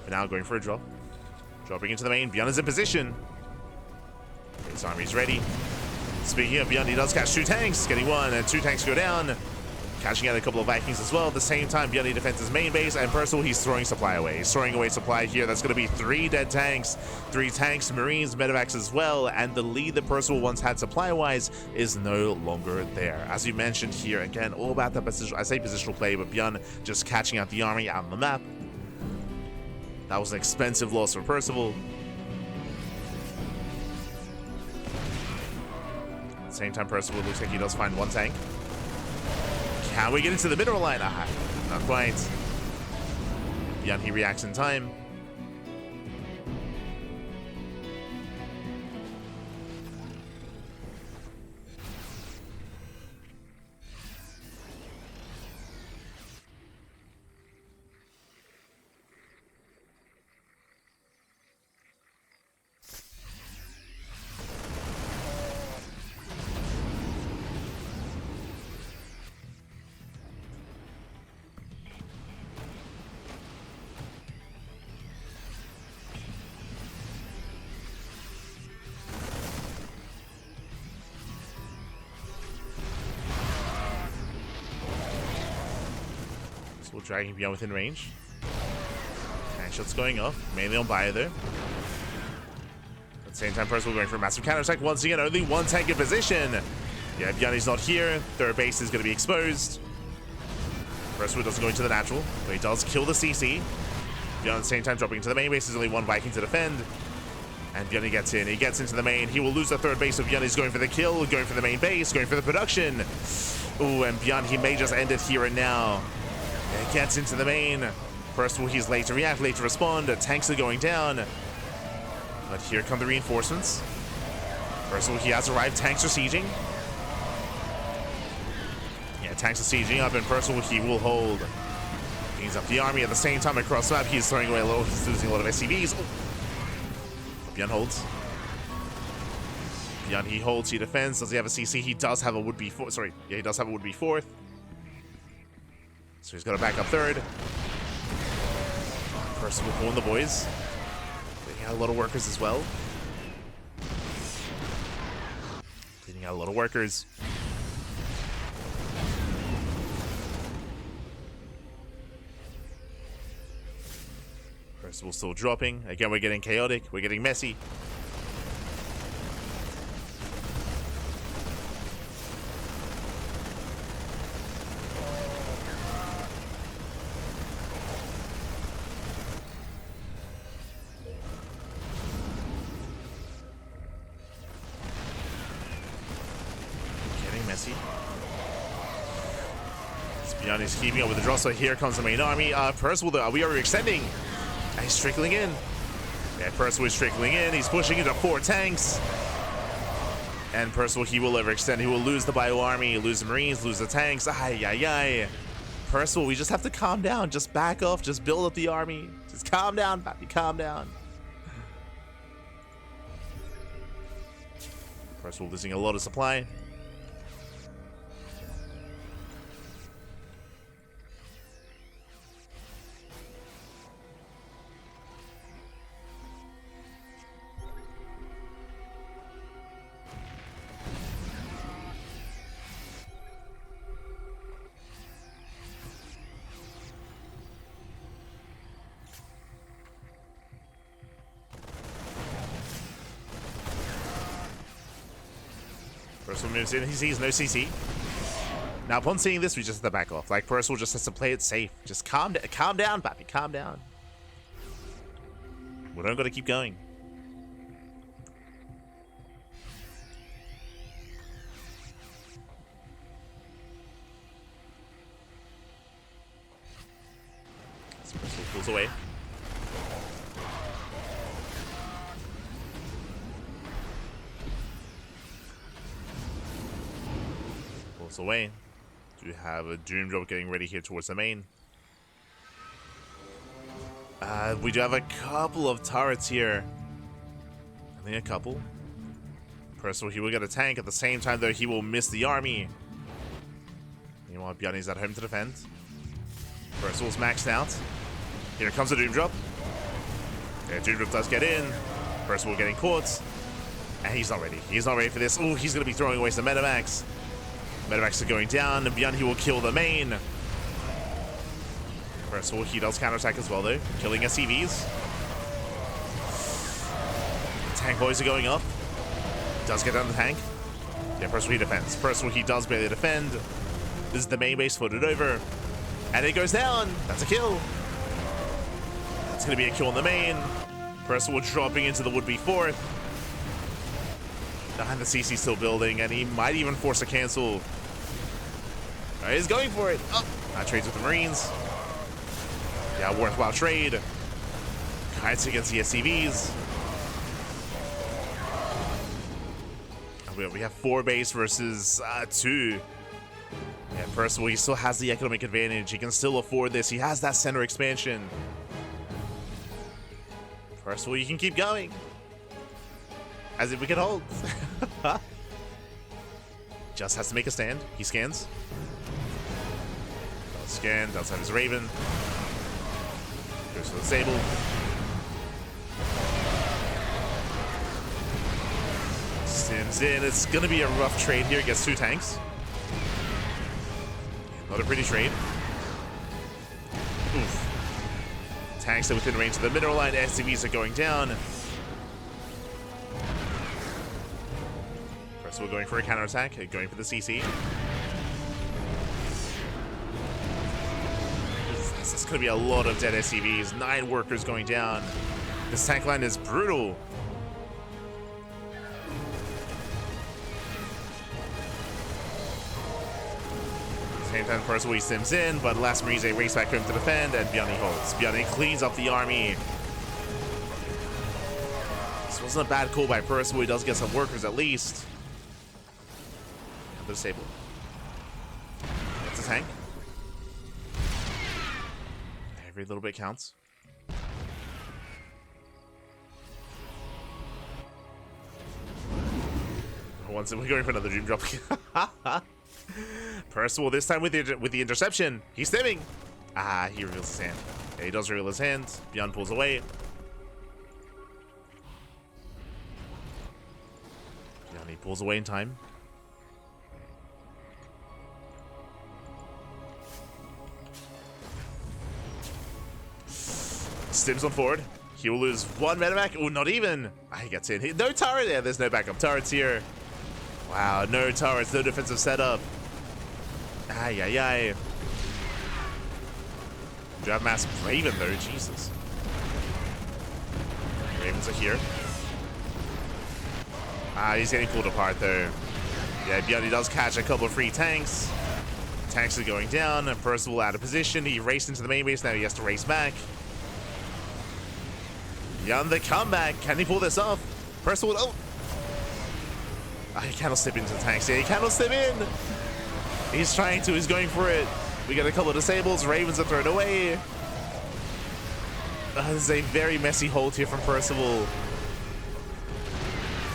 For now, going for a drop. Dropping into the main. ByuN is in position. His army's ready. Speaking of ByuN, he does catch 2 tanks. Getting 1 and 2 tanks go down. Catching out a couple of Vikings as well. At the same time, ByuN defends his main base, and Percival, he's throwing supply away. He's throwing away supply here. That's going to be 3 dead tanks, 3 tanks, Marines, medevacs as well, and the lead that Percival once had supply-wise is no longer there. As you mentioned here, again, all about that position. I say positional play, but ByuN just catching out the army out on the map. That was an expensive loss for Percival. At the same time, Percival looks like he does find 1 tank. Can we get into the mineral line? Not quite. ByuN, he reacts in time. Percival dragging ByuN within range. Tank shots going off, mainly on ByuN there. At the same time, Percival going for a massive counter-attack. Once again, only one tank in position. Yeah, ByuN is not here. Third base is going to be exposed. Percival doesn't go into the natural, but he does kill the CC. ByuN at the same time dropping into the main base. There's only one Viking to defend. And ByuN gets in. He gets into the main. He will lose the third base, so ByuN is going for the kill, going for the main base, going for the production. Ooh, and ByuN, he may just end it here and now. He gets into the main. Percival, he's late to react, late to respond. Tanks are going down. But here come the reinforcements. Percival, he has arrived. Tanks are sieging. Yeah, tanks are sieging up, and Percival, he will hold. He's up the army at the same time across the map. He's throwing away a little, he's losing a lot of SCVs. Oh. ByuN holds. ByuN, he holds, he defends. Does he have a CC? He does have a would-be fourth. Sorry, yeah, he does have a would-be fourth. So he's got to back up third. Percival pulling the boys. He had a lot of workers as well. Cleaning out a lot of workers. Percival still dropping. Again, we're getting chaotic. We're getting messy. Messy. ByuN is keeping up with the draw, so here comes the main army. Percival, though, we are extending. And he's trickling in. Yeah, Percival is trickling in. He's pushing into 4 tanks. And Percival, he will overextend. He will lose the ByuN army, lose the Marines, lose the tanks. Ay, ay, ay. Percival, we just have to calm down. Just back off. Just build up the army. Just calm down, Pappy. Calm down. Percival losing a lot of supply. Percival moves in, he sees no CC. Now upon seeing this, we just have to back off. Like, Percival just has to play it safe. Just calm down, Pappy, calm down. We don't gotta keep going. So Percival pulls away. Away. Do have a Doom Drop getting ready here towards the main. We do have a couple of turrets here. I think a couple. Percival, he will get a tank. At the same time, though, he will miss the army. Meanwhile, ByuN is at home to defend. Percival's maxed out. Here comes the Doom Drop. Yeah, Doom Drop does get in. Percival getting caught. And he's not ready. He's not ready for this. Oh, he's going to be throwing away some Metamax. Metamax are going down, and ByuN, he will kill the main. Percival, he does counterattack as well, though, killing SCVs. Tank boys are going up. Does get down the tank. Yeah, Percival, he defends. Percival, he does barely defend. This is the main base, footed over. And it goes down. That's a kill. That's going to be a kill on the main. Percival dropping into the would-be fourth. Behind the CC still building, and he might even force a cancel. He's going for it. Oh, trades with the Marines. Yeah, worthwhile trade. Kites against the SCVs. We have 4 base versus 2. Yeah, Percival, he still has the economic advantage. He can still afford this. He has that center expansion. Percival, you can keep going. As if we can hold. Just has to make a stand. He scans. Does scan. Does have his Raven. Goes for the Sable. Stands in. It's going to be a rough trade here. Gets 2 tanks. Not a pretty trade. Tanks are within range of the mineral line. SCVs are going down. Percival going for a counterattack, going for the CC. This is going to be a lot of dead SCVs. 9 workers going down. This tank line is brutal. Same time, Percival he sims in, but last Marise race back home to defend, and ByuN holds. ByuN cleans up the army. This wasn't a bad call by Percival. He does get some workers at least. And the disable. That's a tank. Every little bit counts. Once we're going for another dream drop. Percival this time with the interception. He's stimming. Ah, he reveals his hand. Yeah, he does reveal his hand. ByuN pulls away. ByuN he pulls away in time. Stims on forward. He will lose 1 medevac. Oh, not even. Ah, he gets in. No turret there. There's no backup turrets here. Wow, no turrets, no defensive setup. Ay, ay, ay. Do you have massive Raven though? Jesus. Ravens are here. Ah, he's getting pulled apart though. Yeah, ByuN does catch a couple of free tanks. Tanks are going down, and Percival out of position. He raced into the main base, now he has to race back. ByuN the comeback. Can he pull this off? Percival, oh! He cannot slip into the tanks. Yeah, he cannot slip in. He's trying to. He's going for it. We got a couple of disables. Ravens are thrown away. This is a very messy hold here from Percival.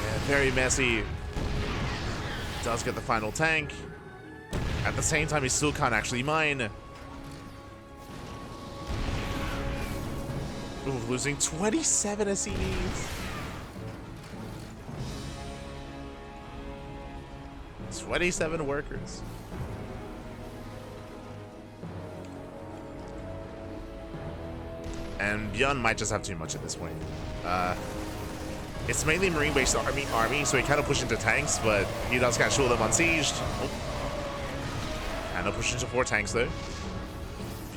Yeah, very messy. Does get the final tank. At the same time, he still can't actually mine. Ooh, losing 27 SCVs. 27 workers. And ByuN might just have too much at this point. It's mainly marine-based army, so he kind of pushed into tanks, but he does kind of show them unsieged. Oh. And he'll push into 4 tanks though.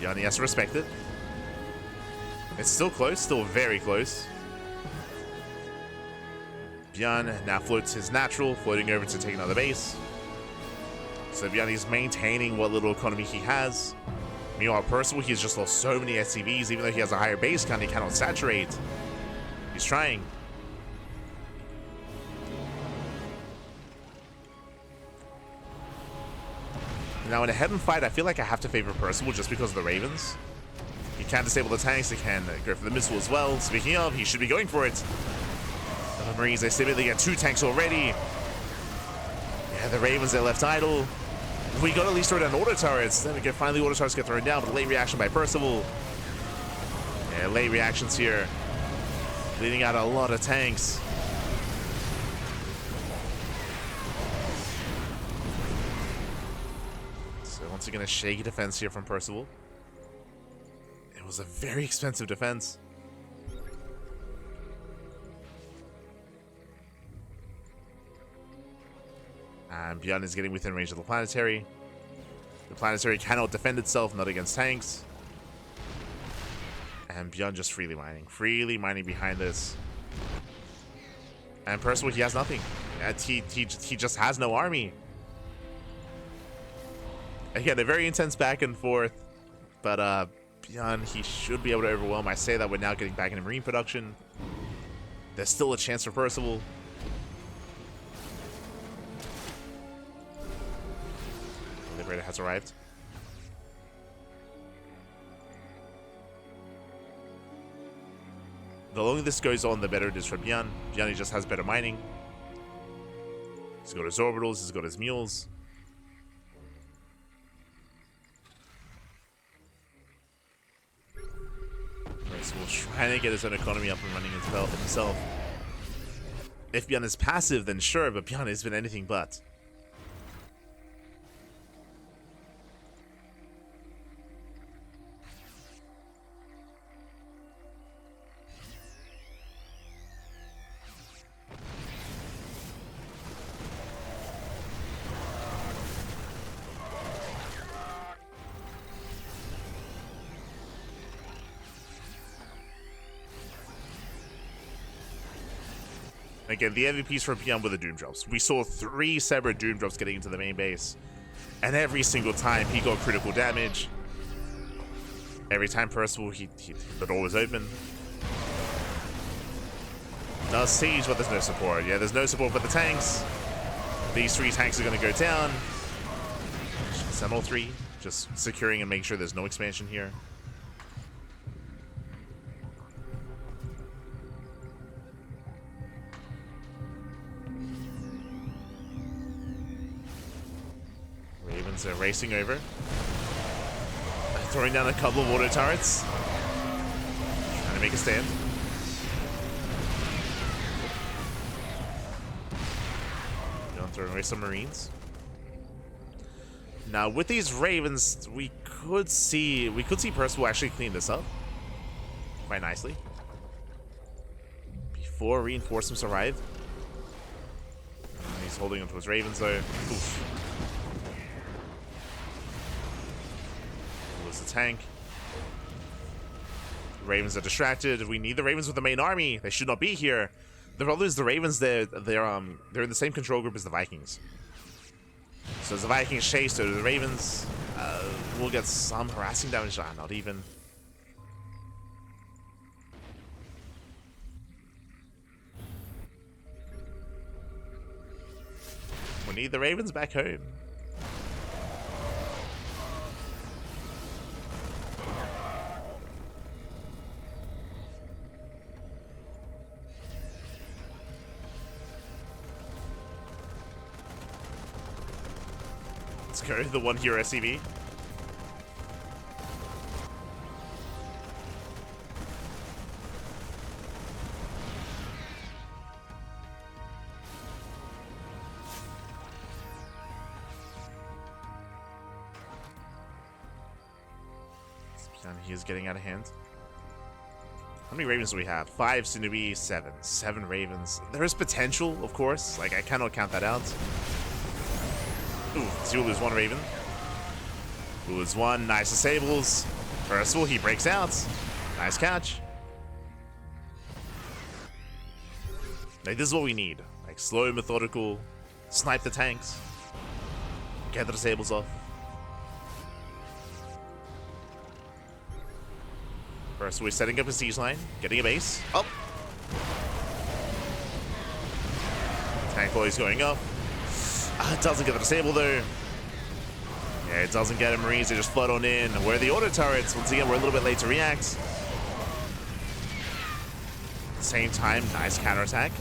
ByuN, he has to respect it. It's still close, still very close. ByuN now floats his natural, floating over to take another base. So ByuN is maintaining what little economy he has. Meanwhile, Percival, he's just lost so many SCVs, even though he has a higher base count, he cannot saturate. He's trying. Now in a head-on fight, I feel like I have to favor Percival just because of the Ravens. He can disable the tanks, he can go for the missile as well. Speaking of, he should be going for it. The Marines, they seemingly get 2 tanks already. Yeah, the Ravens, they're left idle. We got at least throw down auto turrets. Then we can finally auto turrets get thrown down, but late reaction by Percival. Yeah, late reactions here. Leading out a lot of tanks. So once again, a shaky defense here from Percival. It was a very expensive defense. And ByuN is getting within range of the planetary. The planetary cannot defend itself, not against tanks. And ByuN just freely mining behind this. And Percival, he has nothing. He just has no army. Again, a very intense back and forth. But ByuN, he should be able to overwhelm. I say that we're now getting back into marine production. There's still a chance for Percival. Liberator has arrived. The longer this goes on, the better it is for ByuN. ByuN, he just has better mining. He's got his orbitals, he's got his mules. Percival trying to get his own economy up and running himself. If ByuN is passive, then sure, but ByuN has been anything but. Again, the MVPs for ByuN were the Doom drops. We saw 3 separate Doom drops getting into the main base. And every single time he got critical damage. Every time Percival, the door was open. Does siege, but there's no support. Yeah, there's no support for the tanks. These 3 tanks are going to go down. Sentinel 3, just securing and making sure there's no expansion here. Ravens are racing over. Throwing down a couple of auto turrets. Trying to make a stand. Throwing away some Marines. Now with these Ravens, we could see Percival actually clean this up quite nicely before reinforcements arrive. He's holding onto his Ravens though. Oof. Lose the tank. The Ravens are distracted. We need the Ravens with the main army. They should not be here. The problem is the Ravens, they're in the same control group as the Vikings. So as the Vikings chase to the Ravens, we'll get some harassing damage. Not even. We need the Ravens back home. Let's go the 1 hero SCV. He is getting out of hand. How many Ravens do we have? 5, soon to be 7. 7 Ravens. There is potential, of course. Like, I cannot count that out. Ooh, so we'll lose 1 Raven. We'll lose 1. Nice disables. Percival, he breaks out. Nice catch. Like, this is what we need. Like, slow, methodical, snipe the tanks. Get the disables off. First, we're setting up a siege line, getting a base. Oh! Tank volley's going up. It doesn't get the disable though. Yeah, it doesn't get it. Marines, they just flood on in. Where are the auto turrets? Once again, we're a little bit late to react. Same time, nice counterattack.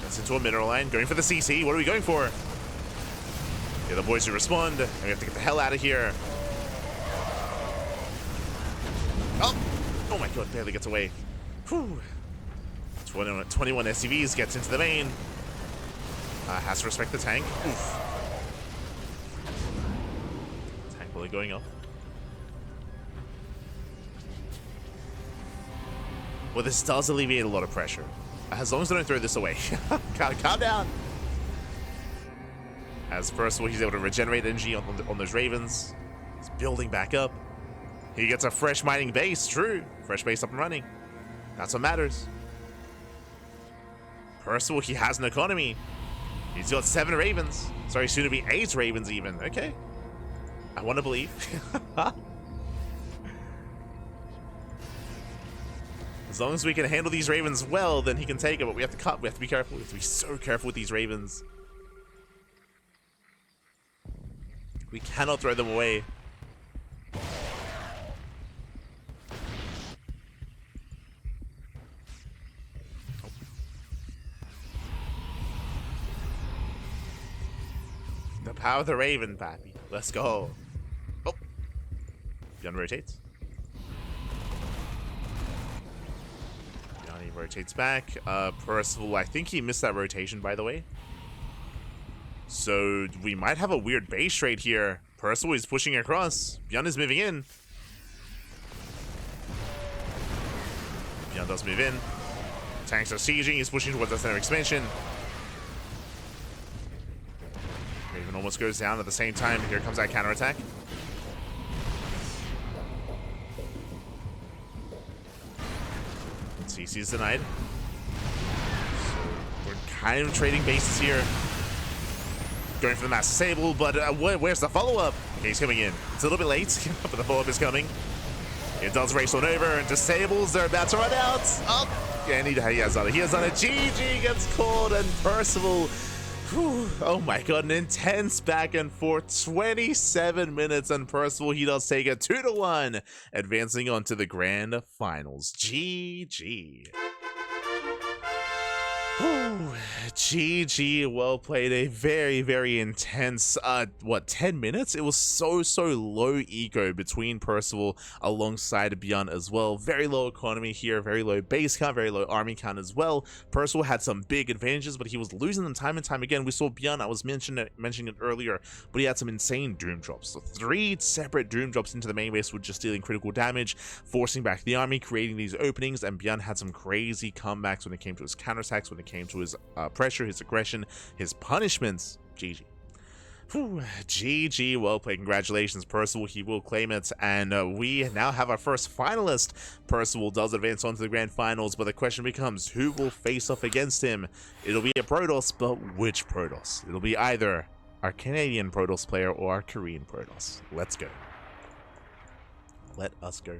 Gets into a mineral line, going for the CC. What are we going for? Yeah, the boys who respond. We have to get the hell out of here. Oh my god, barely gets away. Whew. 21 SCVs, gets into the main. Has to respect the tank. Oof. Tank bully going off. Well, this does alleviate a lot of pressure. As long as I don't throw this away. Calm down. As Percival, he's able to regenerate energy on those Ravens. He's building back up. He gets a fresh mining base, true. Fresh base up and running. That's what matters. Percival, he has an economy. He's got 7 Ravens. Sorry, soon to be 8 Ravens even. Okay. I want to believe. As long as we can handle these Ravens well, then he can take it, but we have to cut. We have to be careful. We have to be so careful with these Ravens. We cannot throw them away. The power of the Raven, pappy. Let's go. Oh. ByuN rotates. ByuN rotates back. Percival, I think he missed that rotation, by the way. So we might have a weird base trade here. Percival is pushing across. ByuN is moving in. ByuN does move in. Tanks are sieging. He's pushing towards the center expansion. Raven almost goes down at the same time. Here comes that counterattack. CC's denied. kind of trading bases here. Going for the Master Sable, but where's the follow-up? Okay, he's coming in. It's a little bit late, but the follow-up is coming. It does race on over, and Disables, they're about to run out. Oh, and he has done it. He has done it. GG gets caught, and Percival, whew, oh my god, an intense back and forth, 27 minutes, and Percival, he does take it 2-1, advancing on to the grand finals. GG. Whew. GG, well played. A very, very intense, 10 minutes? It was so low eco between Percival alongside ByuN as well. Very low economy here, very low base count, very low army count as well. Percival had some big advantages, but he was losing them time and time again. We saw ByuN, I was mentioning it earlier, but he had some insane doom drops. So 3 separate doom drops into the main base were just dealing critical damage, forcing back the army, creating these openings, and ByuN had some crazy comebacks when it came to his counterattacks, when it came to his pressure, his aggression, his punishments. GG. Whew, GG, well played. Congratulations, Percival. He will claim it, and we now have our first finalist. Percival does advance on to the grand finals, but the question becomes, who will face off against him? It'll be a Protoss, but which Protoss? It'll be either our Canadian Protoss player or our Korean Protoss. Let's go. Let us go.